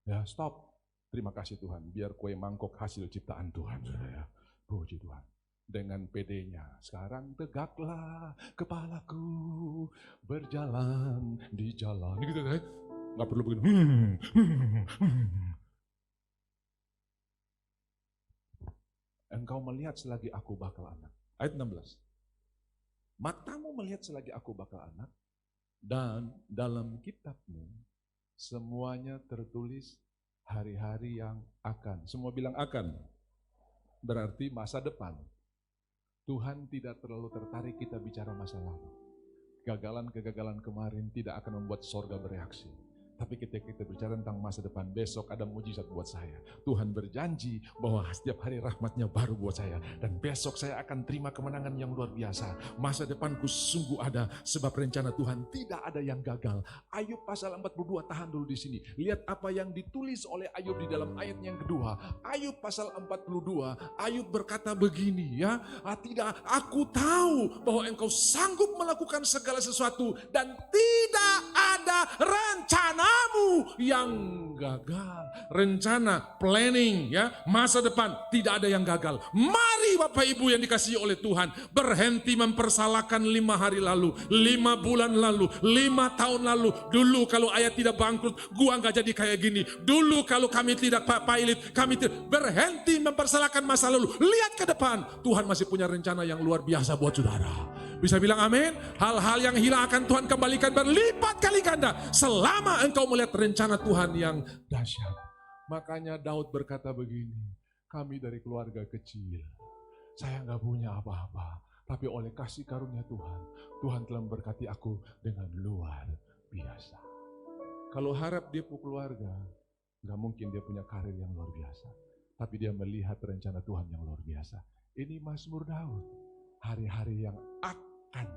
Ya stop, terima kasih Tuhan, biar kue mangkok hasil ciptaan Tuhan saudara ya. Puji Tuhan. Dengan pedenya, sekarang tegaklah kepalaku, berjalan di jalan. Ini gitu kan? Nggak perlu begini. engkau melihat selagi aku bakal anak. Ayat 16. Matamu melihat selagi aku bakal anak, dan dalam kitabmu semuanya tertulis hari-hari yang akan. Semua bilang akan. Berarti masa depan. Tuhan tidak terlalu tertarik kita bicara masa lalu. Kegagalan-kegagalan kemarin tidak akan membuat sorga bereaksi. Tapi ketika kita bicara tentang masa depan, besok ada mujizat buat saya. Tuhan berjanji bahwa setiap hari rahmatnya baru buat saya. Dan besok saya akan terima kemenangan yang luar biasa. Masa depanku sungguh ada, sebab rencana Tuhan tidak ada yang gagal. Ayub pasal 42, tahan dulu di sini. Lihat apa yang ditulis oleh Ayub di dalam ayat yang kedua. Ayub pasal 42, Ayub berkata begini ya. Tidak, aku tahu bahwa engkau sanggup melakukan segala sesuatu. Dan tidak ada rencana yang gagal. Rencana, planning ya, masa depan tidak ada yang gagal. Mari Bapak Ibu yang dikasihi oleh Tuhan, berhenti mempersalahkan 5 hari lalu, 5 bulan lalu, 5 tahun lalu. Dulu kalau ayah tidak bangkrut, gua nggak jadi kayak gini. Dulu kalau kami tidak pilot, kami tidak. Berhenti mempersalahkan masa lalu. Lihat ke depan, Tuhan masih punya rencana yang luar biasa buat saudara. Bisa bilang amin? Hal-hal yang hilang akan Tuhan kembalikan berlipat kali ganda selama engkau melihat rencana Tuhan yang dahsyat. Makanya Daud berkata begini, kami dari keluarga kecil, saya nggak punya apa-apa, tapi oleh kasih karunia Tuhan, Tuhan telah memberkati aku dengan luar biasa. Kalau harap dia punya keluarga, nggak mungkin dia punya karir yang luar biasa, tapi dia melihat rencana Tuhan yang luar biasa. Ini Mazmur Daud, hari-hari yang akan.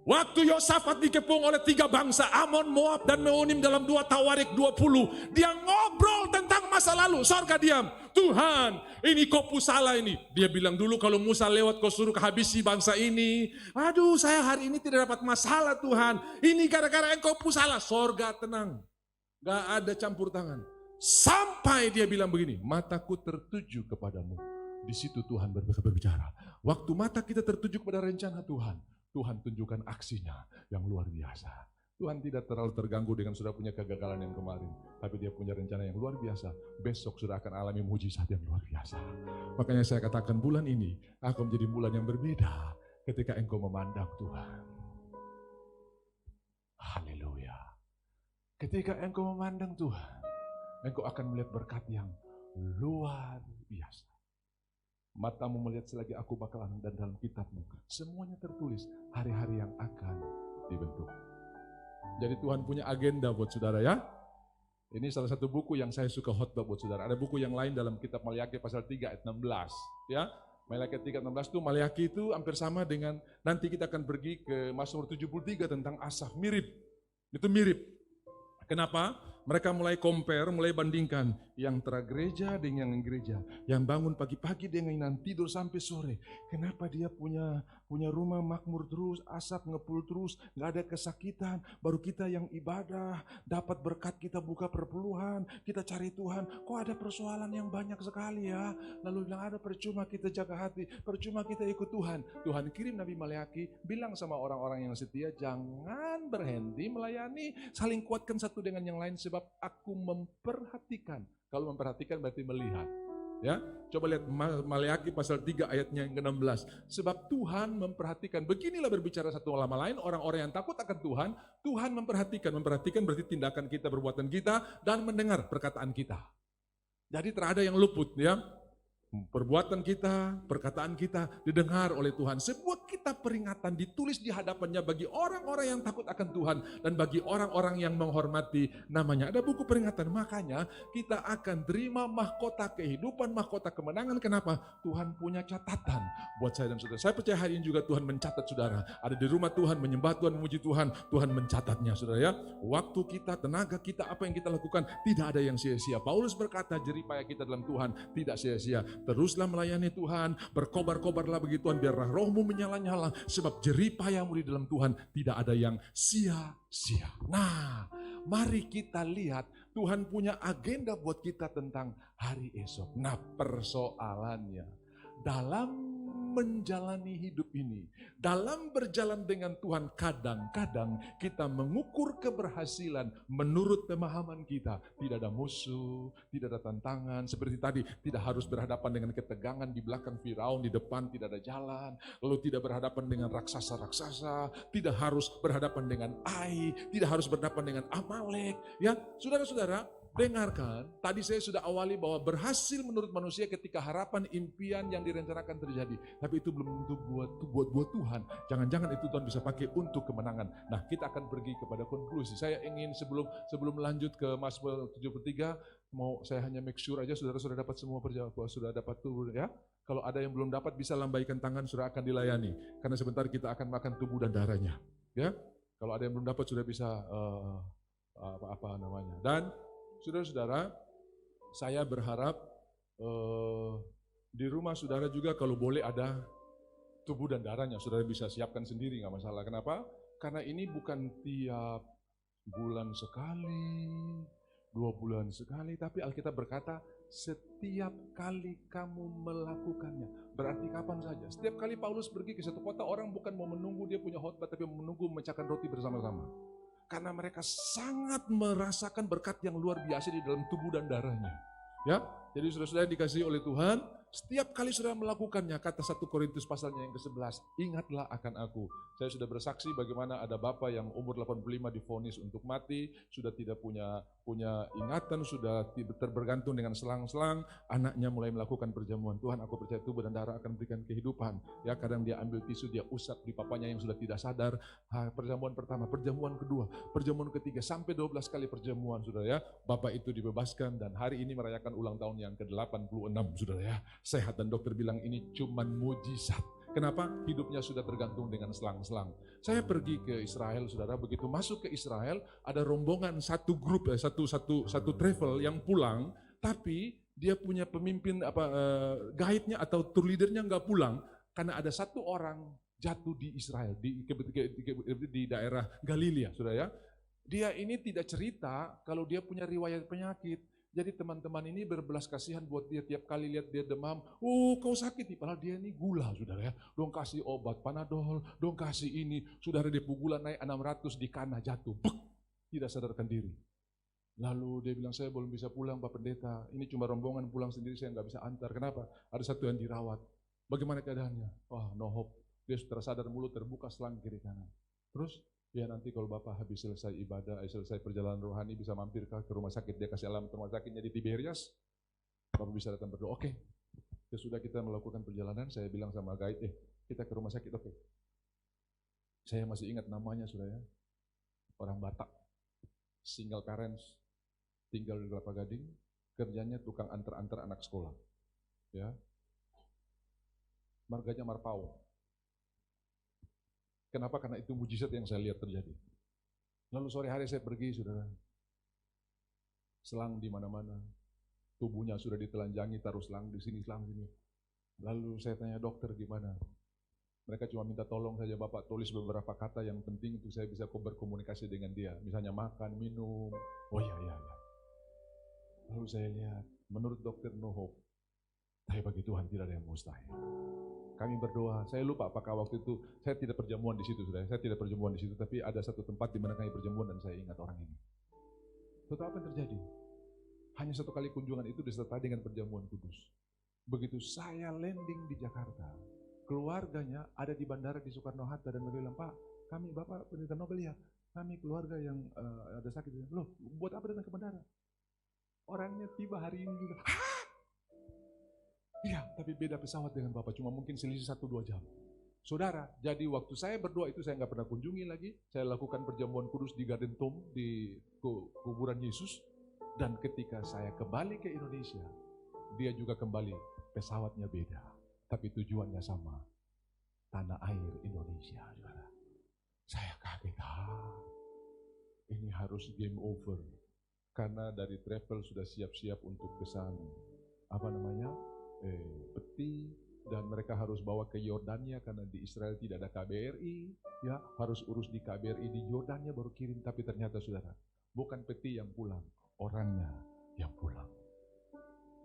Waktu Yosafat dikepung oleh 3 bangsa, Amon, Moab, dan Meonim dalam 2 Tawarik 20, dia ngobrol tentang masa lalu. Sorga diam. Tuhan, ini kau pusala ini. Dia bilang dulu kalau Musa lewat kau suruh habisi bangsa ini. Aduh, saya hari ini tidak dapat masalah Tuhan. Ini gara-gara engkau pusala. Sorga tenang. Gak ada campur tangan. Sampai dia bilang begini, mataku tertuju kepadamu. Di situ Tuhan berbicara. Waktu mata kita tertuju kepada rencana Tuhan, Tuhan tunjukkan aksinya yang luar biasa. Tuhan tidak terlalu terganggu dengan sudah punya kegagalan yang kemarin, tapi dia punya rencana yang luar biasa. Besok sudah akan alami mujizat yang luar biasa. Makanya saya katakan bulan ini akan menjadi bulan yang berbeda ketika engkau memandang Tuhan. Haleluya. Ketika engkau memandang Tuhan, engkau akan melihat berkat yang luar biasa. Matamu melihat selagi aku bakalan, dan dalam kitabmu semuanya tertulis hari-hari yang akan dibentuk. Jadi Tuhan punya agenda buat saudara ya. Ini salah satu buku yang saya suka khotbah buat saudara. Ada buku yang lain dalam kitab Maliaki pasal 3 ayat 16 ya. Maliaki 3 ayat 16 itu, Maliaki itu hampir sama dengan nanti kita akan pergi ke Mazmur 73 tentang Asaf. Mirip. Itu mirip. Kenapa? Mereka mulai compare, mulai bandingkan yang gereja dengan yang gereja, yang bangun pagi-pagi dengan yang tidur sampai sore. Kenapa dia punya rumah makmur terus, Asap ngepul terus, nggak ada kesakitan. Baru kita yang ibadah, dapat berkat, kita buka perpuluhan, kita cari Tuhan. Kok ada persoalan yang banyak sekali ya? Lalu bilang ada, percuma kita jaga hati, percuma kita ikut Tuhan. Tuhan kirim Nabi Maliaki, bilang sama orang-orang yang setia, jangan berhenti melayani, saling kuatkan satu dengan yang lain. Sebab aku memperhatikan. Kalau memperhatikan berarti melihat. Ya, coba lihat Maliaki pasal 3 ayatnya yang ke-16. Sebab Tuhan memperhatikan. Beginilah berbicara satu sama lain, orang-orang yang takut akan Tuhan, Tuhan memperhatikan. Memperhatikan berarti tindakan kita, perbuatan kita, dan mendengar perkataan kita. Jadi tak ada yang luput ya. Perbuatan kita, perkataan kita didengar oleh Tuhan. Sebuah kitab peringatan ditulis di hadapannya bagi orang-orang yang takut akan Tuhan dan bagi orang-orang yang menghormati namanya. Ada buku peringatan, makanya kita akan terima mahkota kehidupan, mahkota kemenangan. Kenapa? Tuhan punya catatan buat saya dan saudara. Saya percaya hari ini juga Tuhan mencatat saudara. Ada di rumah Tuhan, menyembah Tuhan, memuji Tuhan, Tuhan mencatatnya saudara ya. Waktu kita, tenaga kita, apa yang kita lakukan, tidak ada yang sia-sia. Paulus berkata, jeripaya kita dalam Tuhan tidak sia-sia. Teruslah melayani Tuhan, berkobar-kobarlah bagi Tuhan, biarlah rohmu menyala-nyala, sebab jeripayamu di dalam Tuhan tidak ada yang sia-sia. Nah, mari kita lihat Tuhan punya agenda buat kita tentang hari esok. Nah, persoalannya dalam menjalani hidup ini, dalam berjalan dengan Tuhan, kadang-kadang kita mengukur keberhasilan menurut pemahaman kita. Tidak ada musuh, tidak ada tantangan. Seperti tadi, tidak harus berhadapan dengan ketegangan di belakang Firaun, di depan tidak ada jalan. Lalu tidak berhadapan dengan raksasa-raksasa, tidak harus berhadapan dengan Ai, tidak harus berhadapan dengan Amalek. Ya, saudara-saudara, dengarkan, tadi saya sudah awali bahwa berhasil menurut manusia ketika harapan impian yang direncanakan terjadi. Tapi itu belum tentu buat Tuhan. Jangan-jangan itu Tuhan bisa pakai untuk kemenangan. Nah, kita akan pergi kepada konklusi. Saya ingin sebelum lanjut ke Mazmur 73, saya hanya make sure aja saudara sudah dapat semua perjawaban, sudah dapat tubuh ya. Kalau ada yang belum dapat bisa lambaikan tangan, sudah akan dilayani. Karena sebentar kita akan makan tubuh dan darahnya. Ya, kalau ada yang belum dapat sudah bisa apa namanya. Dan saudara-saudara, saya berharap di rumah saudara juga kalau boleh ada tubuh dan darahnya, saudara bisa siapkan sendiri, nggak masalah. Kenapa? Karena ini bukan tiap bulan sekali, 2 bulan sekali, tapi Alkitab berkata setiap kali kamu melakukannya. Berarti kapan saja. Setiap kali Paulus pergi ke satu kota, orang bukan mau menunggu dia punya khotbah, tapi menunggu memecahkan roti bersama-sama. Karena mereka sangat merasakan berkat yang luar biasa di dalam tubuh dan darahnya. Ya, jadi saudara-saudara yang dikasihi oleh Tuhan, setiap kali saudara melakukannya, kata 1 Korintus pasalnya yang ke-11, ingatlah akan aku. Saya sudah bersaksi bagaimana ada bapak yang umur 85 divonis untuk mati, sudah tidak punya ingatan, sudah bergantung dengan selang-selang, anaknya mulai melakukan perjamuan. Tuhan, aku percaya tubuh dan darah akan berikan kehidupan. Ya, kadang dia ambil tisu, dia usap di papanya yang sudah tidak sadar. Perjamuan pertama, perjamuan kedua, perjamuan ketiga, sampai 12 kali perjamuan, saudara ya. Bapak itu dibebaskan dan hari ini merayakan ulang tahun yang ke-86, saudara ya. Sehat dan dokter bilang ini cuman mujizat. Kenapa? Hidupnya sudah tergantung dengan selang-selang. Saya pergi ke Israel, saudara. Begitu masuk ke Israel, ada rombongan satu grup, satu travel yang pulang, tapi dia punya pemimpin guide-nya atau tour leader-nya nggak pulang karena ada satu orang jatuh di Israel di daerah Galilea, saudara ya. Dia ini tidak cerita kalau dia punya riwayat penyakit. Jadi teman-teman ini berbelas kasihan buat dia, tiap kali lihat dia demam, kau sakit nih, padahal dia ini gula, saudara ya. Dong kasih obat Panadol, dong kasih ini, saudara dia gula naik 600 di kana jatuh, tidak sadarkan diri. Lalu dia bilang, saya belum bisa pulang Pak Pendeta, ini cuma rombongan pulang sendiri, saya nggak bisa antar. Kenapa? Ada satu yang dirawat. Bagaimana keadaannya? Wah, no hope. Dia sudah tersadar, mulut terbuka, selang kiri kanan. Terus ya nanti kalau Bapak habis selesai ibadah, selesai perjalanan rohani bisa mampir ke rumah sakit. Dia kasih alamat rumah sakitnya di Tiberias. Bapak bisa datang berdoa. Oke. Sesudah kita melakukan perjalanan, saya bilang sama guide, kita ke rumah sakit. Oke. Saya masih ingat namanya, saudara. Orang Batak. Single parents. Tinggal di Kelapa Gading. Kerjanya tukang antar-antar anak sekolah. Ya. Marganya Marpau. Kenapa? Karena itu mujizat yang saya lihat terjadi. Lalu sore hari saya pergi, saudara. Selang di mana-mana. Tubuhnya sudah ditelanjangi, taruh selang di sini, selang sini. Lalu saya tanya, dokter gimana? Mereka cuma minta tolong saja, Bapak tulis beberapa kata yang penting untuk saya bisa berkomunikasi dengan dia. Misalnya makan, minum. Oh iya. Lalu saya lihat, menurut dokter no hope. Tapi bagi Tuhan tidak ada yang mustahil. Kami berdoa, saya lupa apakah waktu itu saya tidak perjamuan di situ, saudara. Saya tidak perjamuan di situ, tapi ada satu tempat di mana kami perjamuan dan saya ingat orang ini. Tahu apa yang terjadi? Hanya satu kali kunjungan itu disertai dengan perjamuan kudus. Begitu saya landing di Jakarta, keluarganya ada di bandara di Soekarno-Hatta dan mereka bilang, Pak, kami Bapak Pendeta Nobel ya, kami keluarga yang ada sakit. Loh, buat apa datang ke bandara? Orangnya tiba hari ini juga. Iya, tapi beda pesawat dengan Bapak, cuma mungkin selisih 1-2 jam. Saudara, jadi waktu saya berdoa itu saya nggak pernah kunjungi lagi. Saya lakukan perjamuan kudus di Garden Tomb, di kuburan Yesus. Dan ketika saya kembali ke Indonesia, dia juga kembali, pesawatnya beda. Tapi tujuannya sama, tanah air Indonesia. Saudara. Saya kaget, ini harus game over. Karena dari travel sudah siap-siap untuk pesan, peti, dan mereka harus bawa ke Yordania karena di Israel tidak ada KBRI, ya harus urus di KBRI di Yordania baru kirim. Tapi ternyata saudara, bukan peti yang pulang, orangnya yang pulang.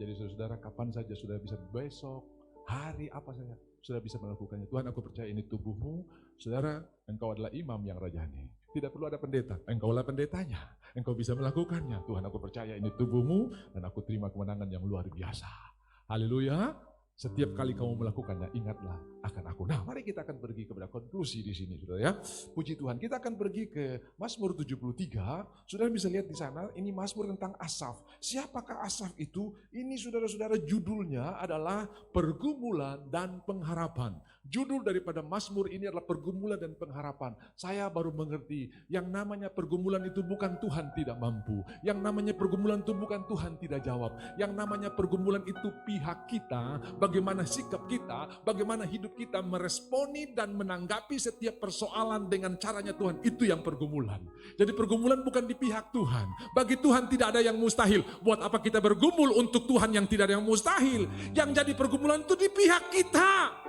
Jadi saudara, kapan saja sudah bisa, besok, hari apa saja, saudara bisa melakukannya. Tuhan, aku percaya ini tubuhmu, saudara, engkau adalah imam yang rajani. Tidak perlu ada pendeta, engkaulah pendetanya. Engkau bisa melakukannya. Tuhan, aku percaya ini tubuhmu, dan aku terima kemenangan yang luar biasa. Haleluya. Setiap kali kamu melakukannya, ingatlah akan aku. Nah, mari kita akan pergi kepada konklusi di sini, saudara ya. Puji Tuhan, kita akan pergi ke Mazmur 73. Saudara bisa lihat di sana, ini Mazmur tentang Asaf. Siapakah Asaf itu? Ini saudara-saudara judulnya adalah Pergumulan dan Pengharapan. Judul daripada Mazmur ini adalah Pergumulan dan Pengharapan. Saya baru mengerti, yang namanya pergumulan itu bukan Tuhan tidak mampu. Yang namanya pergumulan itu bukan Tuhan tidak jawab. Yang namanya pergumulan itu pihak kita, bagaimana sikap kita, bagaimana hidup kita meresponi dan menanggapi setiap persoalan dengan caranya Tuhan. Itu yang pergumulan. Jadi pergumulan bukan di pihak Tuhan. Bagi Tuhan tidak ada yang mustahil. Buat apa kita bergumul untuk Tuhan yang tidak ada yang mustahil? Yang jadi pergumulan itu di pihak kita.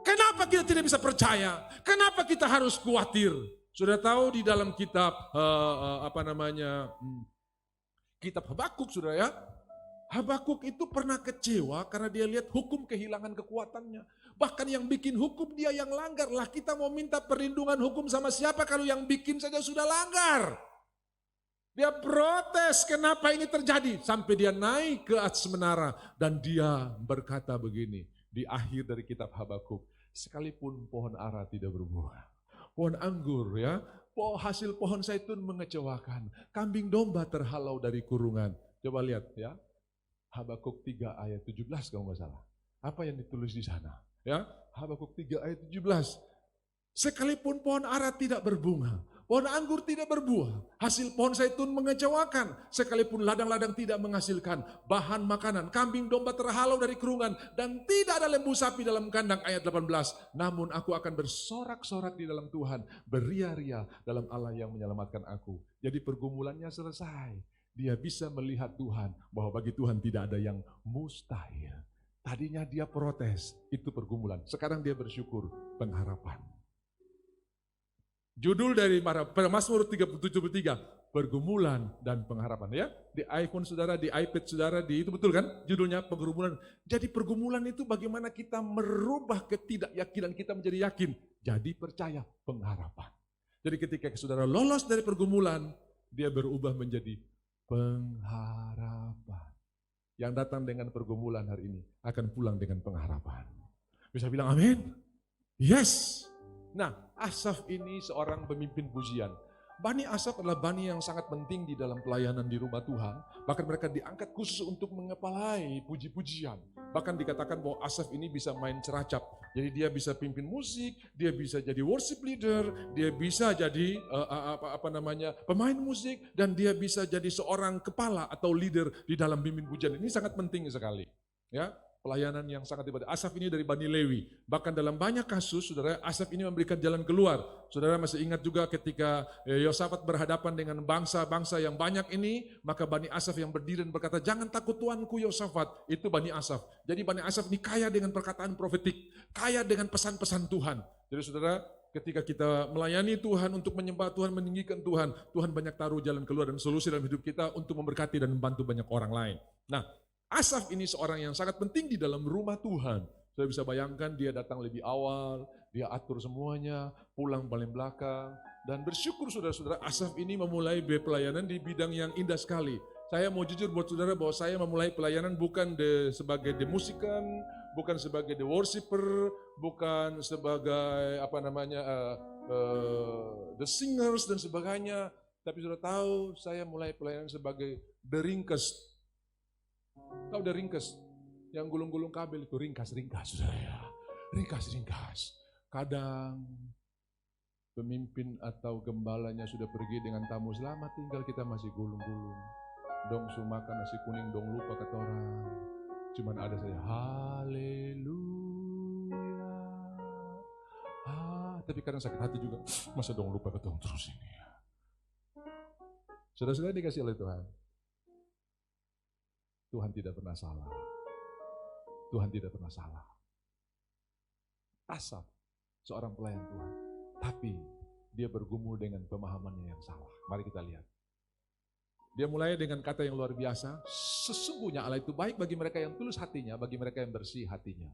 Kenapa kita tidak bisa percaya? Kenapa kita harus khawatir? Sudah tahu di dalam kitab kitab Habakuk, saudara ya. Habakuk itu pernah kecewa karena dia lihat hukum kehilangan kekuatannya. Bahkan yang bikin hukum dia yang langgar. Lah kita mau minta perlindungan hukum sama siapa kalau yang bikin saja sudah langgar. Dia protes kenapa ini terjadi. Sampai dia naik ke atas menara dan dia berkata begini. Di akhir dari kitab Habakuk, sekalipun pohon ara tidak berbuah, pohon anggur ya, hasil pohon zaitun mengecewakan, kambing domba terhalau dari kurungan. Coba lihat ya, Habakuk 3 ayat 17 kalau nggak salah. Apa yang ditulis di sana? Ya, Habakuk 3 ayat 17. Sekalipun pohon ara tidak berbunga, pohon anggur tidak berbuah, hasil pohon zaitun mengecewakan, sekalipun ladang-ladang tidak menghasilkan bahan makanan, kambing domba terhalau dari kerungan, dan tidak ada lembu sapi dalam kandang, ayat 18. Namun aku akan bersorak-sorak di dalam Tuhan, beria-ria dalam Allah yang menyelamatkan aku. Jadi pergumulannya selesai. Dia bisa melihat Tuhan, bahwa bagi Tuhan tidak ada yang mustahil. Tadinya dia protes, itu pergumulan. Sekarang dia bersyukur, pengharapan. Judul dari Mazmur 73, Pergumulan dan Pengharapan ya. Di iPhone saudara, di iPad saudara, itu betul kan? Judulnya pergumulan. Jadi pergumulan itu bagaimana kita merubah ketidakyakinan kita menjadi yakin. Jadi percaya, pengharapan. Jadi ketika saudara lolos dari pergumulan, dia berubah menjadi pengharapan. Yang datang dengan pergumulan hari ini akan pulang dengan pengharapan. Bisa bilang amin? Yes. Nah, Asaf ini seorang pemimpin pujian. Bani Asaf adalah bani yang sangat penting di dalam pelayanan di rumah Tuhan. Bahkan mereka diangkat khusus untuk mengepalai puji-pujian. Bahkan dikatakan bahwa Asaf ini bisa main ceracap. Jadi dia bisa pimpin musik, dia bisa jadi worship leader, dia bisa jadi pemain musik, dan dia bisa jadi seorang kepala atau leader di dalam pimpin pujian. Ini sangat penting sekali. Ya. Pelayanan yang sangat ibadah. Asaf ini dari Bani Lewi. Bahkan dalam banyak kasus, saudara, Asaf ini memberikan jalan keluar. Saudara masih ingat juga ketika Yosafat berhadapan dengan bangsa-bangsa yang banyak ini, maka Bani Asaf yang berdiri dan berkata, jangan takut tuanku Yosafat. Itu Bani Asaf. Jadi Bani Asaf ini kaya dengan perkataan profetik, kaya dengan pesan-pesan Tuhan. Jadi saudara, ketika kita melayani Tuhan, untuk menyembah Tuhan, meninggikan Tuhan, Tuhan banyak taruh jalan keluar dan solusi dalam hidup kita untuk memberkati dan membantu banyak orang lain. Nah, Asaf ini seorang yang sangat penting di dalam rumah Tuhan. Saya bisa bayangkan dia datang lebih awal, dia atur semuanya, pulang paling belakang. Dan bersyukur saudara-saudara, Asaf ini memulai pelayanan di bidang yang indah sekali. Saya mau jujur buat saudara bahwa saya memulai pelayanan bukan sebagai the musician, bukan sebagai the worshiper, bukan sebagai the singers dan sebagainya. Tapi sudah tahu saya mulai pelayanan sebagai the ringkes. Tahu udah ringkas, yang gulung-gulung kabel itu ringkas-ringkas, saudara. Ringkas-ringkas. Kadang pemimpin atau gembalanya sudah pergi dengan tamu, selamat tinggal, kita masih gulung-gulung. Dong sumakan nasi kuning, dong lupa kata orang. Cuman ada saya, haleluya. Tapi kadang sakit hati juga, masa dong lupa kata orang terus ini. Saudara-saudara dikasih oleh Tuhan. Tuhan tidak pernah salah. Tuhan tidak pernah salah. Asaf, seorang pelayan Tuhan. Tapi dia bergumul dengan pemahamannya yang salah. Mari kita lihat. Dia mulai dengan kata yang luar biasa. Sesungguhnya Allah itu baik bagi mereka yang tulus hatinya, bagi mereka yang bersih hatinya.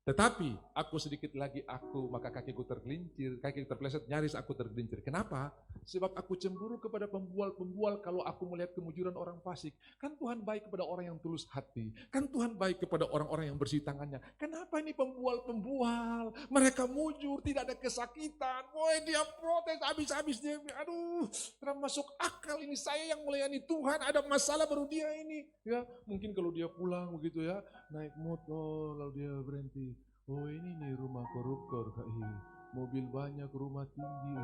Tetapi aku sedikit lagi maka kakiku tergelincir, kaki terpeleset, nyaris aku tergelincir. Kenapa? Sebab aku cemburu kepada pembual-pembual kalau aku melihat kemujuran orang fasik. Kan Tuhan baik kepada orang yang tulus hati. Kan Tuhan baik kepada orang-orang yang bersih tangannya. Kenapa ini pembual-pembual? Mereka mujur, tidak ada kesakitan. Boy, dia protes habis-habis dia. Aduh, termasuk akal ini, saya yang melayani Tuhan, ada masalah baru dia ini. Ya, mungkin kalau dia pulang begitu ya, naik motor lalu dia berhenti. Oh ini nih rumah koruptor, mobil banyak, rumah tinggi,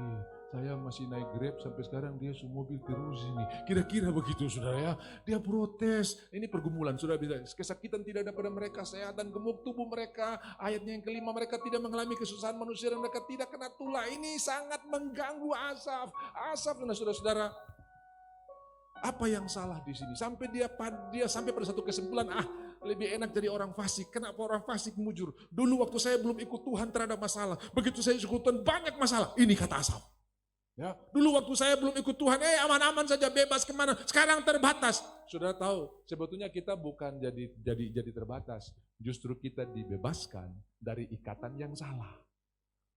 saya masih naik Grab sampai sekarang dia mobil terus ini. Kira-kira begitu saudara ya, dia protes, ini pergumulan sudah bisa. Kesakitan tidak ada pada mereka, sehat dan gemuk tubuh mereka. Ayatnya yang kelima, mereka tidak mengalami kesusahan manusia dan mereka tidak kena tulah. Ini sangat mengganggu Asaf. Asaf, saudara-saudara, apa yang salah di sini? Sampai dia sampai pada satu kesimpulan, lebih enak jadi orang fasik. Kenapa orang fasik mujur? Dulu waktu saya belum ikut Tuhan terhadap masalah. Begitu saya ikut Tuhan banyak masalah. Ini kata Asaf. Ya, dulu waktu saya belum ikut Tuhan, aman-aman saja, bebas kemana. Sekarang terbatas. Saudara tahu, sebetulnya kita bukan jadi terbatas. Justru kita dibebaskan dari ikatan yang salah.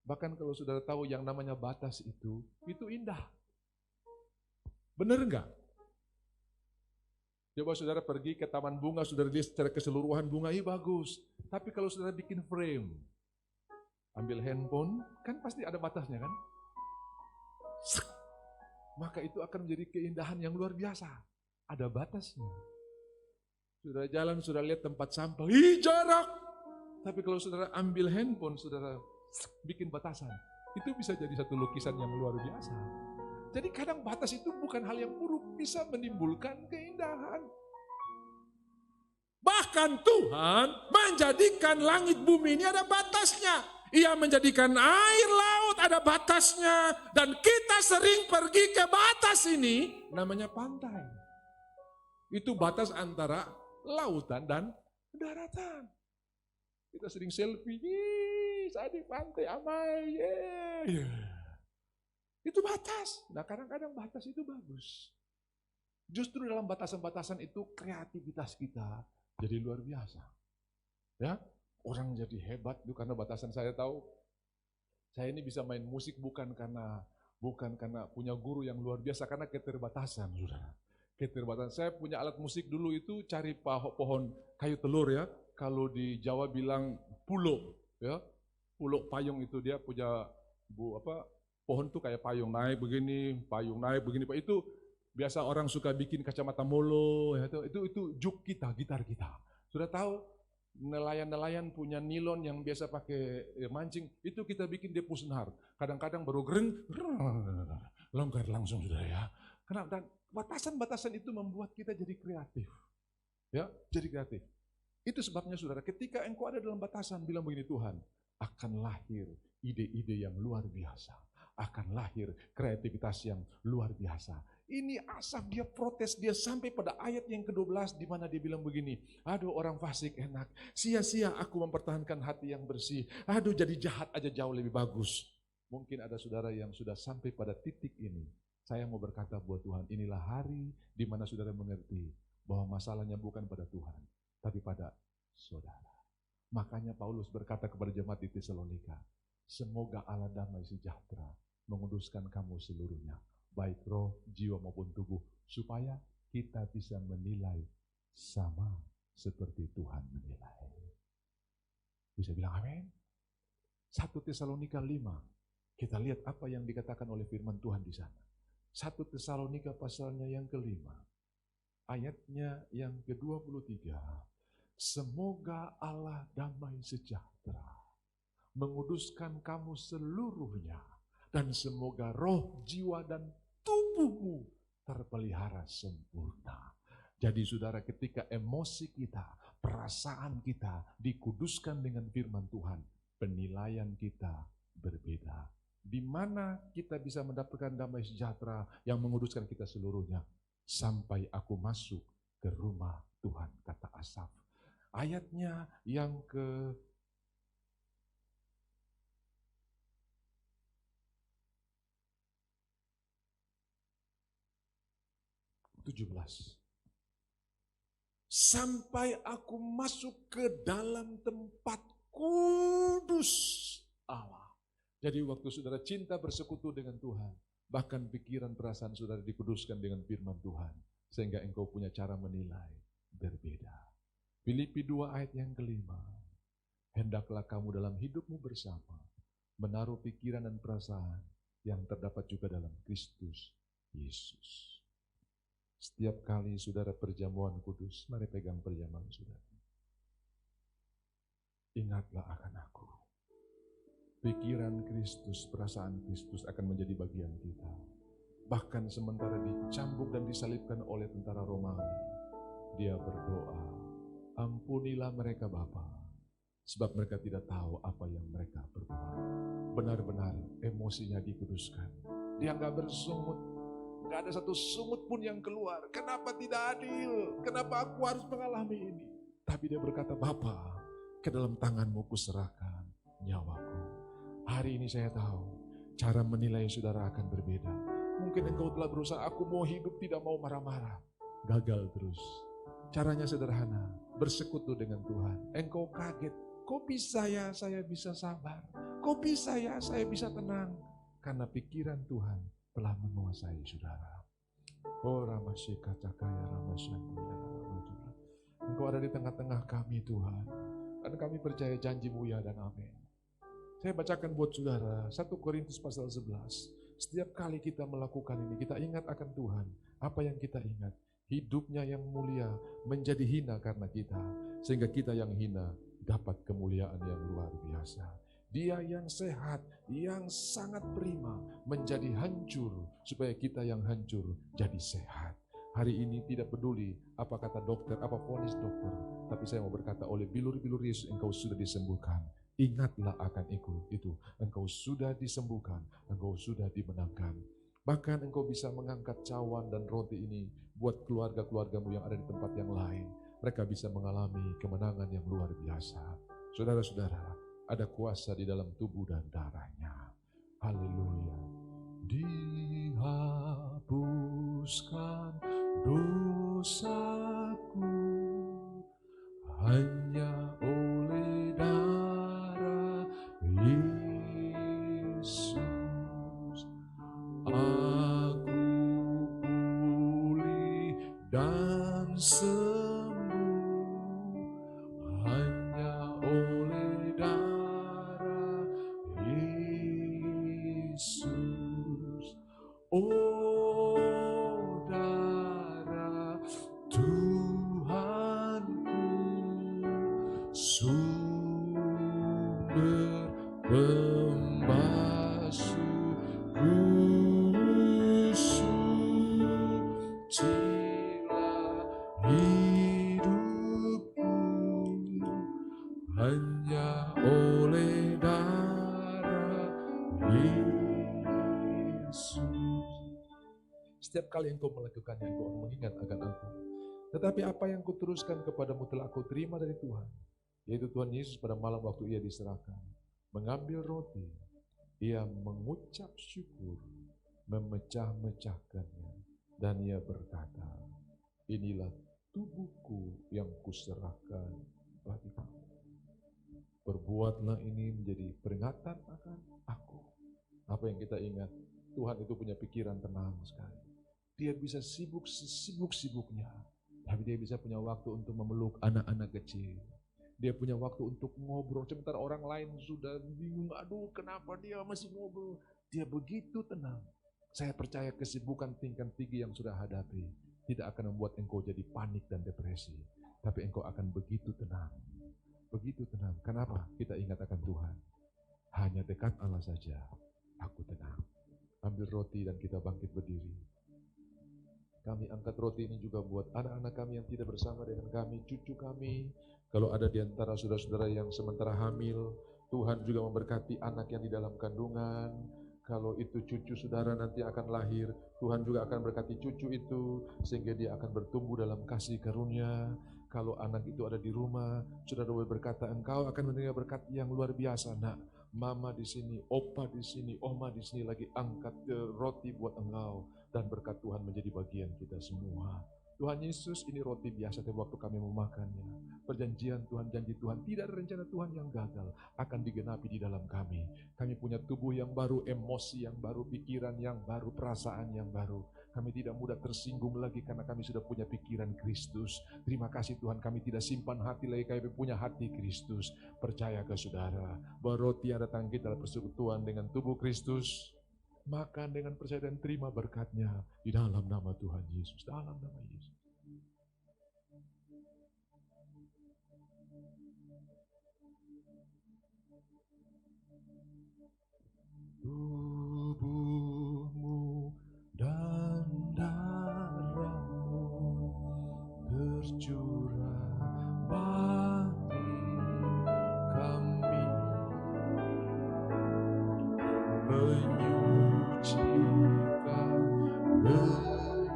Bahkan kalau saudara tahu yang namanya batas itu indah. Benar enggak? Coba saudara pergi ke taman bunga, saudara lihat secara keseluruhan bunga, bagus. Tapi kalau saudara bikin frame, ambil handphone, kan pasti ada batasnya kan? Maka itu akan menjadi keindahan yang luar biasa. Ada batasnya. Saudara jalan, saudara lihat tempat sampah, jarak. Tapi kalau saudara ambil handphone, saudara bikin batasan, itu bisa jadi satu lukisan yang luar biasa. Jadi kadang batas itu bukan hal yang buruk, bisa menimbulkan keindahan. Bahkan Tuhan menjadikan langit bumi ini ada batasnya. Ia menjadikan air laut ada batasnya. Dan kita sering pergi ke batas ini, namanya pantai. Itu batas antara lautan dan daratan. Kita sering selfie, saya di pantai Amai, Itu batas. Nah kadang-kadang batas itu bagus. Justru dalam batasan-batasan itu kreativitas kita jadi luar biasa. Ya, orang jadi hebat itu karena batasan. Saya tahu, saya ini bisa main musik bukan karena punya guru yang luar biasa, karena keterbatasan, saudara. Keterbatasan. Saya punya alat musik dulu itu cari pohon kayu telur ya. Kalau di Jawa bilang pulo, ya, pulo payung itu dia punya pohon tuh kayak payung naik begini, Pak. Itu biasa orang suka bikin kacamata molo, ya, itu juk kita, gitar kita. Sudah tahu nelayan-nelayan punya nilon yang biasa pakai mancing, itu kita bikin dia pusnar. Kadang-kadang baru longgar langsung sudah ya. Kenapa? Dan batasan-batasan itu membuat kita jadi kreatif. Ya, jadi kreatif. Itu sebabnya saudara, ketika engkau ada dalam batasan, bilang begini, Tuhan, akan lahir ide-ide yang luar biasa. Akan lahir kreativitas yang luar biasa. Ini Asaf, dia protes, dia sampai pada ayat yang ke-12 di mana dia bilang begini, aduh orang fasik enak, sia-sia aku mempertahankan hati yang bersih, aduh jadi jahat aja jauh lebih bagus. Mungkin ada saudara yang sudah sampai pada titik ini. Saya mau berkata buat Tuhan, inilah hari di mana saudara mengerti bahwa masalahnya bukan pada Tuhan, tapi pada saudara. Makanya Paulus berkata kepada jemaat di Tesalonika, semoga Allah damai sejahtera menguduskan kamu seluruhnya, baik roh, jiwa maupun tubuh, supaya kita bisa menilai sama seperti Tuhan menilai. Bisa bilang amin? 1 Tesalonika 5, kita lihat apa yang dikatakan oleh firman Tuhan di sana. 1 Tesalonika pasalnya yang ke-5, ayatnya yang ke-23, semoga Allah damai sejahtera menguduskan kamu seluruhnya, dan semoga roh, jiwa, dan tubuhmu terpelihara sempurna. Jadi saudara, ketika emosi kita, perasaan kita dikuduskan dengan firman Tuhan, penilaian kita berbeda. Di mana kita bisa mendapatkan damai sejahtera yang menguduskan kita seluruhnya? Sampai aku masuk ke rumah Tuhan, kata Asaf. Ayatnya yang ke 17. Sampai aku masuk ke dalam tempat kudus Allah. Jadi waktu saudara cinta bersekutu dengan Tuhan, bahkan pikiran perasaan saudara dikuduskan dengan firman Tuhan, sehingga engkau punya cara menilai berbeda. Filipi 2 ayat yang kelima, hendaklah kamu dalam hidupmu bersama menaruh pikiran dan perasaan yang terdapat juga dalam Kristus Yesus. Setiap kali saudara perjamuan kudus, mari pegang perjamuan saudara. Ingatlah akan aku. Pikiran Kristus, perasaan Kristus akan menjadi bagian kita. Bahkan sementara dicambuk dan disalibkan oleh tentara Romawi, dia berdoa, ampunilah mereka Bapa, sebab mereka tidak tahu apa yang mereka berbuat. Benar-benar emosinya dikuduskan. Dia nggak bersungut, nggak ada satu sungut pun yang keluar. Kenapa tidak adil? Kenapa aku harus mengalami ini? Tapi dia berkata, Bapa, ke dalam tanganmu kuserahkan nyawaku. Hari ini saya tahu, cara menilai saudara akan berbeda. Mungkin engkau telah berusaha, aku mau hidup tidak mau marah-marah. Gagal terus. Caranya sederhana, bersekutu dengan Tuhan. Engkau kaget, kok bisa ya saya bisa sabar? Kok bisa ya saya bisa tenang? Karena pikiran Tuhan telah menguasai saudara. Oh Ramasyika Cakaya Ramasyantuya. Engkau ada di tengah-tengah kami Tuhan. Dan kami percaya janji-Mu ya dan amin. Saya bacakan buat saudara 1 Korintus pasal 11. Setiap kali kita melakukan ini, kita ingat akan Tuhan. Apa yang kita ingat? Hidupnya yang mulia menjadi hina karena kita. Sehingga kita yang hina dapat kemuliaan yang luar biasa. Dia yang sehat, yang sangat prima menjadi hancur. Supaya kita yang hancur jadi sehat. Hari ini tidak peduli apa kata dokter, apa vonis dokter. Tapi saya mau berkata oleh bilur-bilur Yesus engkau sudah disembuhkan. Ingatlah akan itu. Engkau sudah disembuhkan, engkau sudah dimenangkan. Bahkan engkau bisa mengangkat cawan dan roti ini buat keluarga-keluargamu yang ada di tempat yang lain. Mereka bisa mengalami kemenangan yang luar biasa. Saudara-saudara, ada kuasa di dalam tubuh dan darahnya. Haleluya. Dihapuskan dosaku hanya oleh darah Yesus. Aku pulih dan sembuh hanya oleh darah Yesus. Oh darah Tuhanku, sumber pembasuhku, sucilah hidupku hanya oleh darah Yesus. Setiap kali engkau melakukannya, engkau mengingat akan aku. Tetapi apa yang kuteruskan kepadamu telah aku terima dari Tuhan, yaitu Tuhan Yesus pada malam waktu ia diserahkan, mengambil roti, ia mengucap syukur, memecah-mecahkannya, dan ia berkata, inilah tubuhku yang kuserahkan bagi kamu. Berbuatlah ini menjadi peringatan akan aku. Apa yang kita ingat? Tuhan itu punya pikiran tenang sekali. Dia bisa sibuk sesibuk-sibuknya, tapi dia bisa punya waktu untuk memeluk anak-anak kecil. Dia punya waktu untuk ngobrol, sementara orang lain sudah bingung, aduh kenapa dia masih ngobrol. Dia begitu tenang. Saya percaya kesibukan tingkat tinggi yang sudah hadapi tidak akan membuat engkau jadi panik dan depresi, tapi engkau akan begitu tenang. Begitu tenang. Kenapa? Kita ingat akan Tuhan. Hanya dekat Allah saja aku tenang. Ambil roti dan kita bangkit berdiri. Kami angkat roti ini juga buat anak-anak kami yang tidak bersama dengan kami, cucu kami. Kalau ada di antara saudara-saudara yang sementara hamil, Tuhan juga memberkati anak yang di dalam kandungan. Kalau itu cucu saudara nanti akan lahir, Tuhan juga akan berkati cucu itu, sehingga dia akan bertumbuh dalam kasih karunia. Kalau anak itu ada di rumah, saudara boleh berkata, engkau akan menerima berkat yang luar biasa, nak. Mama di sini, opa di sini, oma di sini lagi angkat roti buat engkau. Dan berkat Tuhan menjadi bagian kita semua. Tuhan Yesus, ini roti biasa, tapi waktu kami memakannya, Perjanjian Tuhan, janji Tuhan, tidak ada rencana Tuhan yang gagal, akan digenapi di dalam kami. Kami punya tubuh yang baru, emosi yang baru, pikiran yang baru, perasaan yang baru. Kami tidak mudah tersinggung lagi karena kami sudah punya pikiran Kristus. Terima kasih Tuhan, kami tidak simpan hati lagi, kami punya hati Kristus. Percaya ke saudara, bahwa roti yang datang kita adalah persekutuan dengan tubuh Kristus. Makan dengan percaya dan terima berkatnya di dalam nama Tuhan Yesus. Dalam nama Yesus. Tubuhmu dan darahmu tercurah bagi kami, menyucikan,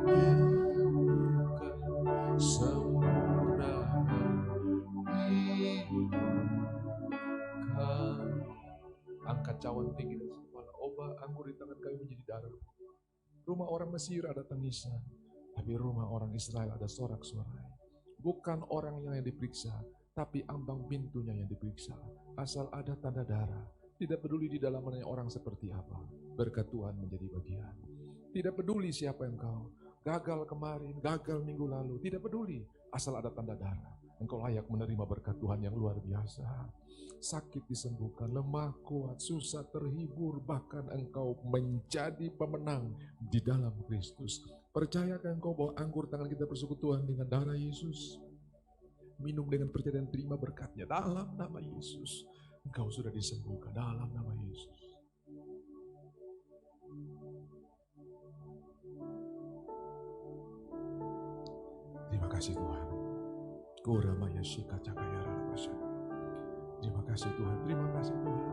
menyembuhkan semua hidup. Angkat cawan tinggi dan kepala, obat anggur di tangan kami menjadi darah. Rumah orang Mesir ada tangisan, tapi rumah orang Israel ada sorak-sorai. Bukan orang yang diperiksa, tapi ambang pintunya yang diperiksa. Asal ada tanda darah, tidak peduli di dalamnya orang seperti apa, berkat Tuhan menjadi bagian. Tidak peduli siapa engkau, gagal kemarin, gagal minggu lalu, tidak peduli, asal ada tanda darah. Engkau layak menerima berkat Tuhan yang luar biasa. Sakit disembuhkan, lemah kuat, susah terhibur, bahkan engkau menjadi pemenang di dalam Kristus. Percayakan engkau bahwa anggur tangan kita persekutuan dengan darah Yesus. Minum dengan percaya dan terima berkatnya dalam nama Yesus. Engkau sudah disembuhkan dalam nama Yesus. Terima kasih Tuhan. Kuramaya shika cakaya rarabasya. Terima kasih Tuhan, terima kasih Tuhan.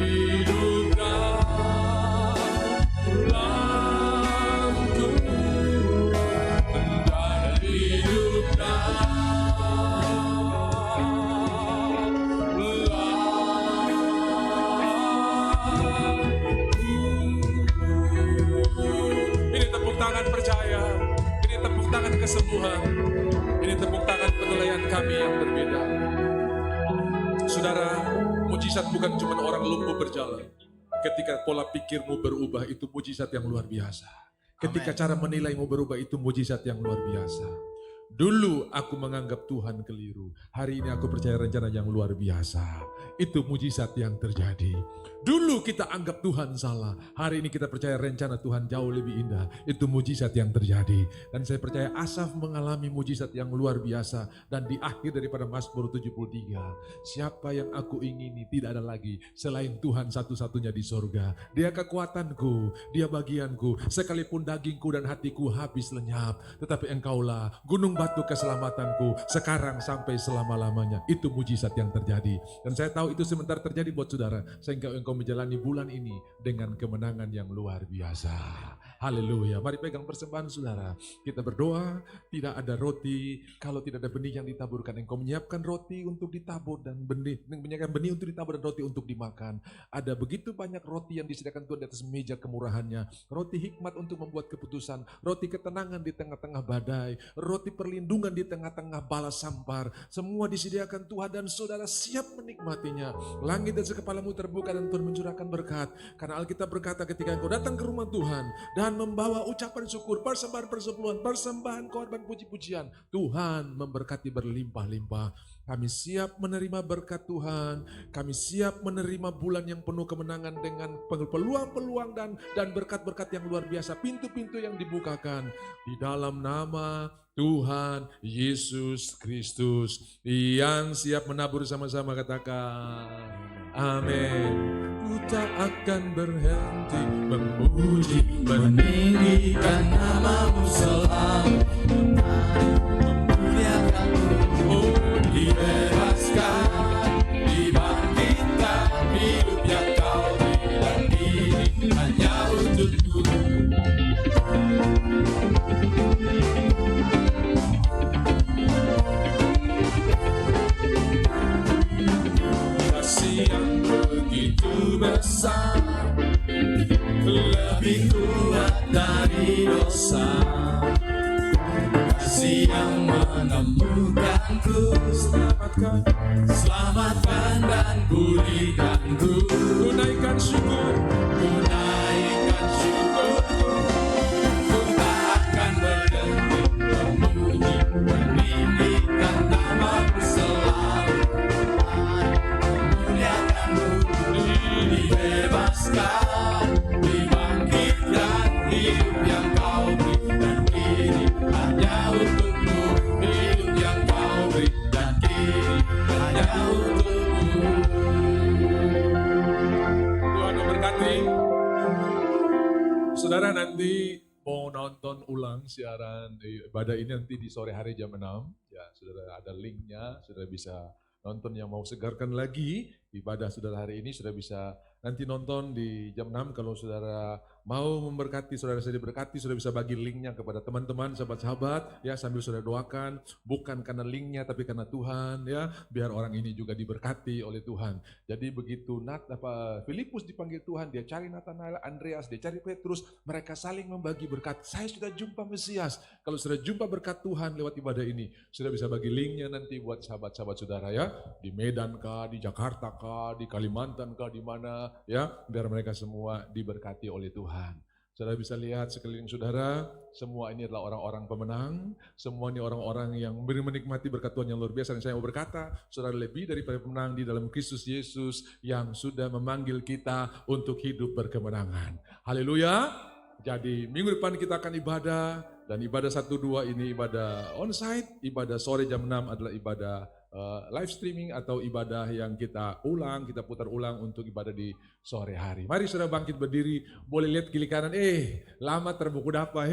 Hidupkan lampu tangan percaya. Ini tepuk tangan kesembuhan. Ini tepuk tangan penilaian kami yang berbeda. Saudara, mujizat bukan cuma orang lumpuh berjalan. Ketika pola pikirmu berubah, itu mujizat yang luar biasa. Ketika cara menilaimu berubah, itu mujizat yang luar biasa. Dulu aku menganggap Tuhan keliru. Hari ini aku percaya rencana yang luar biasa. Itu mujizat yang terjadi. Dulu kita anggap Tuhan salah. Hari ini kita percaya rencana Tuhan jauh lebih indah. Itu mujizat yang terjadi. Dan saya percaya Asaf mengalami mujizat yang luar biasa. Dan di akhir daripada Mazmur 73. Siapa yang aku ingini tidak ada lagi selain Tuhan satu-satunya di sorga. Dia kekuatanku, dia bagianku. Sekalipun dagingku dan hatiku habis lenyap. Tetapi engkaulah gunung batu keselamatanku sekarang sampai selama-lamanya. Itu mujizat yang terjadi. Dan saya tahu itu sebentar terjadi buat saudara. Sehingga engkau menjalani bulan ini dengan kemenangan yang luar biasa. Haleluya. Mari pegang persembahan saudara. Kita berdoa, tidak ada roti kalau tidak ada benih yang ditaburkan. Engkau menyiapkan roti untuk ditabur dan benih, menyiapkan benih untuk ditabur dan roti untuk dimakan. Ada begitu banyak roti yang disediakan Tuhan di atas meja kemurahannya. Roti hikmat untuk membuat keputusan, roti ketenangan di tengah-tengah badai, roti perlindungan di tengah-tengah bala sampar. Semua disediakan Tuhan dan saudara siap menikmatinya. Langit dan sekepalamu terbuka dan Tuhan mencurahkan berkat. Karena Alkitab berkata ketika engkau datang ke rumah Tuhan dan membawa ucapan syukur, persembahan persepuluhan, persembahan korban puji-pujian, Tuhan memberkati berlimpah-limpah. Kami siap menerima berkat Tuhan. Kami siap menerima bulan yang penuh kemenangan dengan peluang-peluang dan berkat-berkat yang luar biasa. Pintu-pintu yang dibukakan di dalam nama Tuhan Yesus Kristus yang siap menabur sama-sama, katakan amin. Ku tak akan berhenti memuji, Meninggikan namamu selalu, memuliakanmu, oh dibebaskan, dibangkitkan, hidup yang kau bilang ini hanya untukku. Kasih yang begitu besar, lebih kuat dari dosa. Kasih yang menemukanku, selamatkan dan pulihkanku. tunaikan syukur. Naikkan syukurku, ku tak akan berhenti memuji, meninggikan namamu selalu, memuliakanmu, dibebaskan, dibangkitkan, hidup yang kau beri dan kini hanya untukmu, hidup yang kau beri dan kini hanya untukmu. Tuhan memberkati. Saudara nanti mau nonton ulang siaran ibadah ini nanti di sore hari jam 6. Ya, saudara ada linknya, saudara bisa nonton. Yang mau segarkan lagi ibadah saudara hari ini, saudara bisa nanti nonton di jam 6. Kalau saudara mau memberkati, saudara saya diberkati, saudara bisa bagi linknya kepada teman-teman, sahabat-sahabat, ya sambil saudara doakan, bukan karena linknya tapi karena Tuhan, ya biar orang ini juga diberkati oleh Tuhan. Jadi begitu Filipus dipanggil Tuhan, dia cari Nathanael, Andreas, dia cari Petrus, mereka saling membagi berkat. Saya sudah jumpa Mesias. Kalau sudah jumpa berkat Tuhan lewat ibadah ini, sudah bisa bagi linknya nanti buat sahabat-sahabat saudara, ya di Medan kah, di Jakarta kah, di Kalimantan kah, di mana, ya biar mereka semua diberkati oleh Tuhan. Saudara bisa lihat sekeliling saudara, semua ini adalah orang-orang pemenang, semua ini orang-orang yang menikmati berkat Tuhan yang luar biasa. Dan saya mau berkata, saudara lebih daripada pemenang di dalam Kristus Yesus yang sudah memanggil kita untuk hidup berkemenangan. Haleluya. Jadi minggu depan kita akan ibadah, dan ibadah 1-2 ini ibadah onsite, ibadah sore jam 6 adalah ibadah live streaming atau ibadah yang kita putar ulang untuk ibadah di sore hari. Mari saudara bangkit berdiri, boleh lihat kiri kanan, lama terbuku dapa,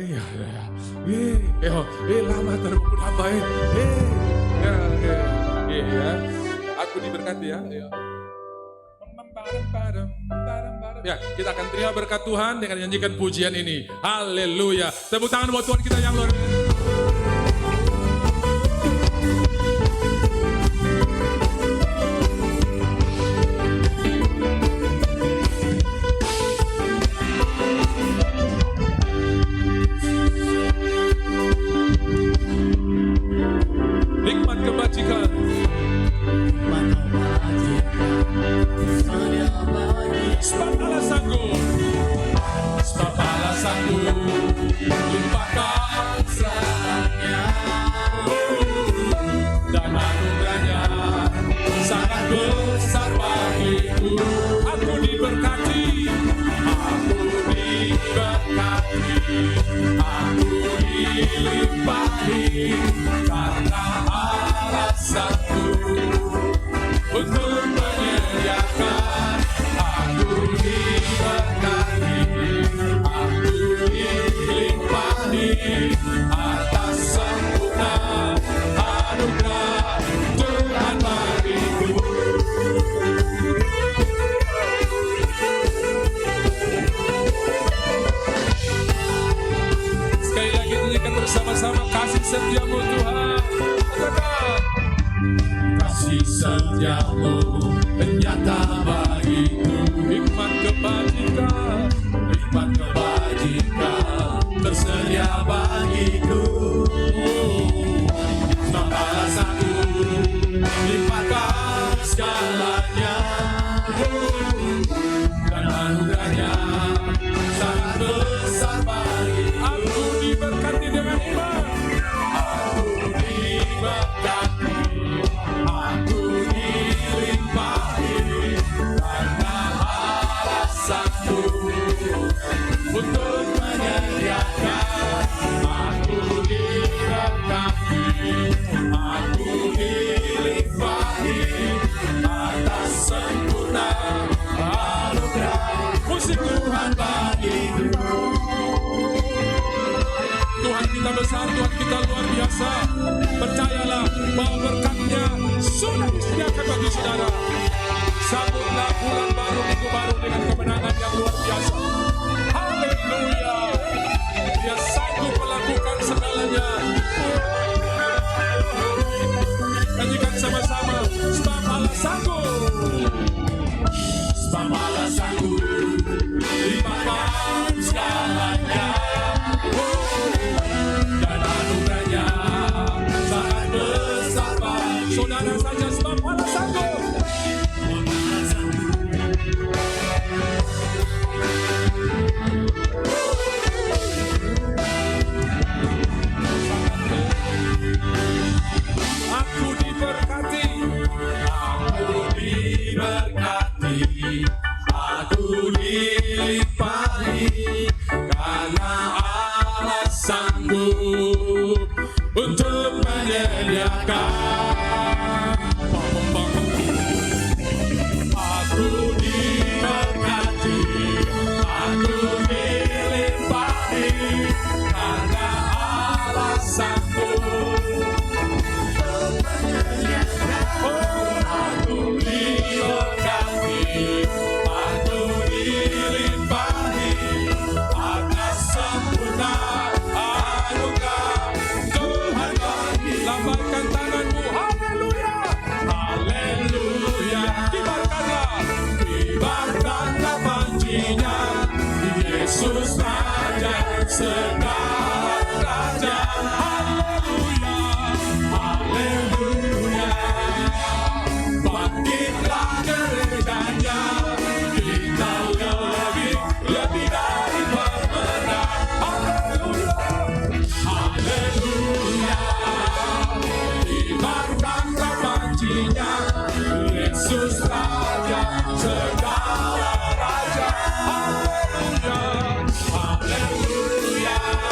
lama terbuku dapa, ya, aku diberkati ya. Ya, kita akan terima berkat Tuhan dengan nyanyikan pujian ini. Haleluya. Tepuk tangan buat Tuhan kita yang luar biasa. sanggup lupakan segalanya, dan anugerahnya sangat besar bagiku. Aku diberkati, Aku diberkati, aku dilimpahi, karena alasanku untuk menyediakan. Aku diberkati, aku dilimpahi, atas sempurna anugerah Tuhan bagiku. sekali lagi nyanyikan bersama-sama kasih setiamu Tuhan. Katakan, Kasih setiamu nyata bagiku, hikmat kebajikan hikmat kebajikan tersedia bagiku. Sebab balasanku limpahkan segalanya, dan anugerahnya sangat besar bagiku. aku diberkati dengan iman. Aku diberkati, aku dilimpahi, karena alasanku untuk menyediakan. Aku diberkati, aku dilimpahi, atas sempurna anugerah Musik Tuhan bagiku. Tuhan kita besar, Tuhan kita luar biasa. Percayalah bahwa berkat-Nya sudah disediakan bagi saudara. Sambutlah bulan baru, minggu baru dengan kemenangan yang luar biasa. Haleluya. Dia sanggup melakukan segalanya. Nyanyikan sama-sama. Sebab Allah sanggup. Sebab alasanku limpahkan segalanya, dan anugerahnya sangat besar bagi Saudara saja sebab Allah sanggup. Aku diberkati. Aku diberkati, aku dilimpahi, karena Allah sanggup untuk menyediakan. Aku diberkati, aku dilimpahi, karena Allah sanggup. Aku diberkati, aku dilimpahi, atas sempurna anugerah Tuhan bagi. Lambaikan tanganmu. Haleluya. Haleluya. Kibarkanlah. Kibarkanlah pancinya, Yesus Raja segala raja. Haleluya, haleluya. Bangkitlah gerejanya, kita lebih dari pemenang. Haleluya, haleluya. Kibarkanlah pancinya, Yesus Raja segala raja. Haleluya, haleluya.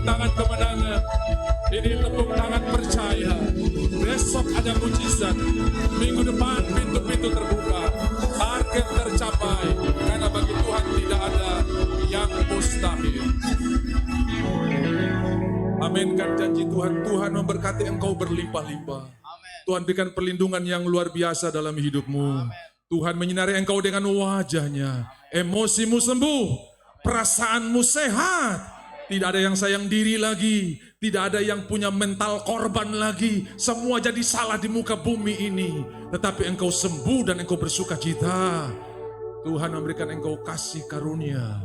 tangan kemenangan. Ini tepuk tangan percaya. Besok ada mujizat. Minggu depan pintu-pintu terbuka. Target tercapai. Karena bagi Tuhan tidak ada yang mustahil. Aminkan janji Tuhan. Tuhan memberkati engkau berlimpah-limpah. Tuhan berikan perlindungan yang luar biasa dalam hidupmu. Tuhan menyinari engkau dengan wajahnya. Emosimu sembuh. Perasaanmu sehat. Tidak ada yang sayang diri lagi. Tidak ada yang punya mental korban lagi. Semua jadi salah di muka bumi ini. Tetapi engkau sembuh dan engkau bersuka cita. Tuhan memberikan engkau kasih karunia.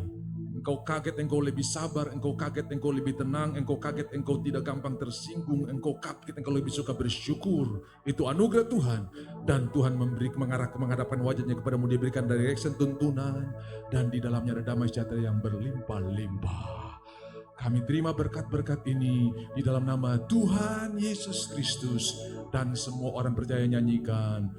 Engkau kaget, engkau lebih sabar. Engkau kaget, engkau lebih tenang. Engkau kaget, engkau tidak gampang tersinggung. Engkau kaget, engkau lebih suka bersyukur. Itu anugerah Tuhan. Dan Tuhan mengarah ke menghadapkan wajahnya kepadamu. Dia berikan direction, tuntunan. Dan di dalamnya ada damai sejahtera yang berlimpah-limpah. Kami terima berkat-berkat ini di dalam nama Tuhan Yesus Kristus. Dan semua orang percaya nyanyikan.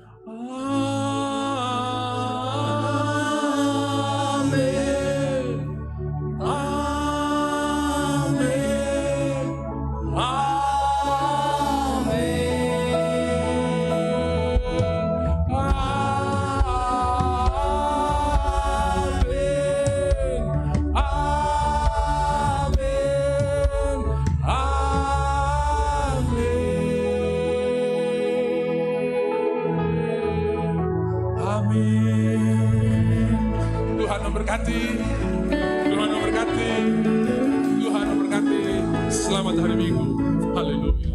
Amin. Tuhan memberkati. Tuhan memberkati. Tuhan memberkati. Selamat hari Minggu. Haleluya.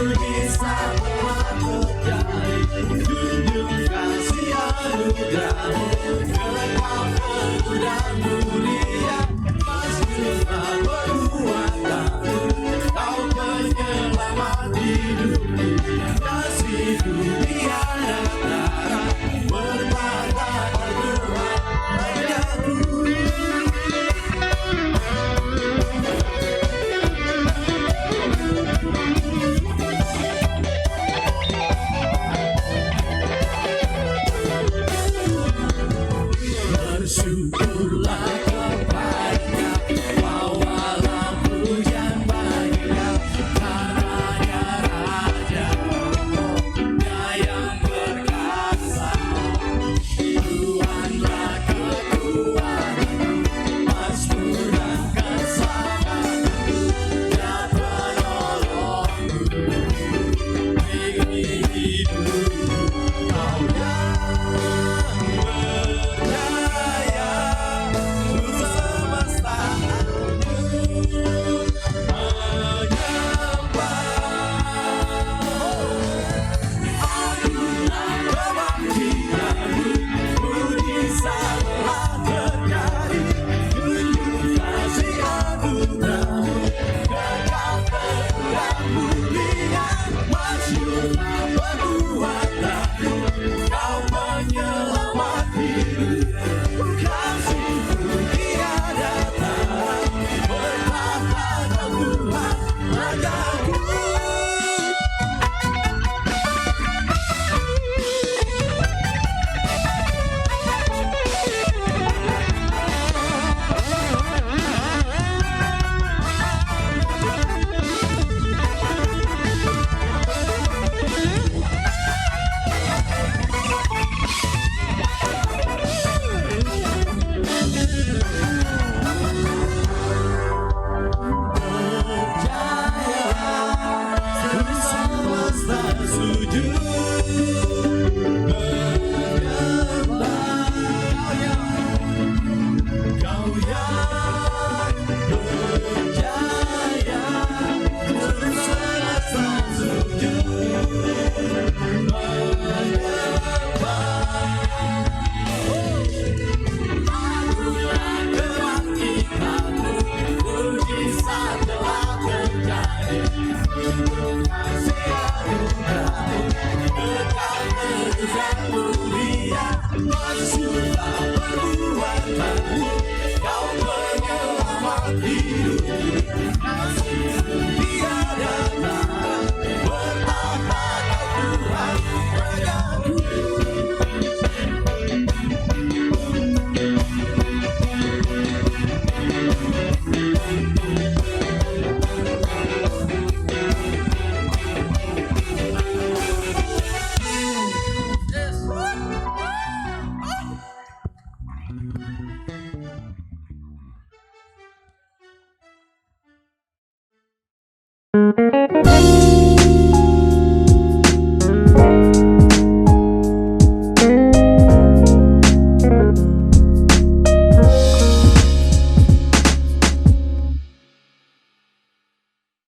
Bisa terjadi, tunjukkan dunia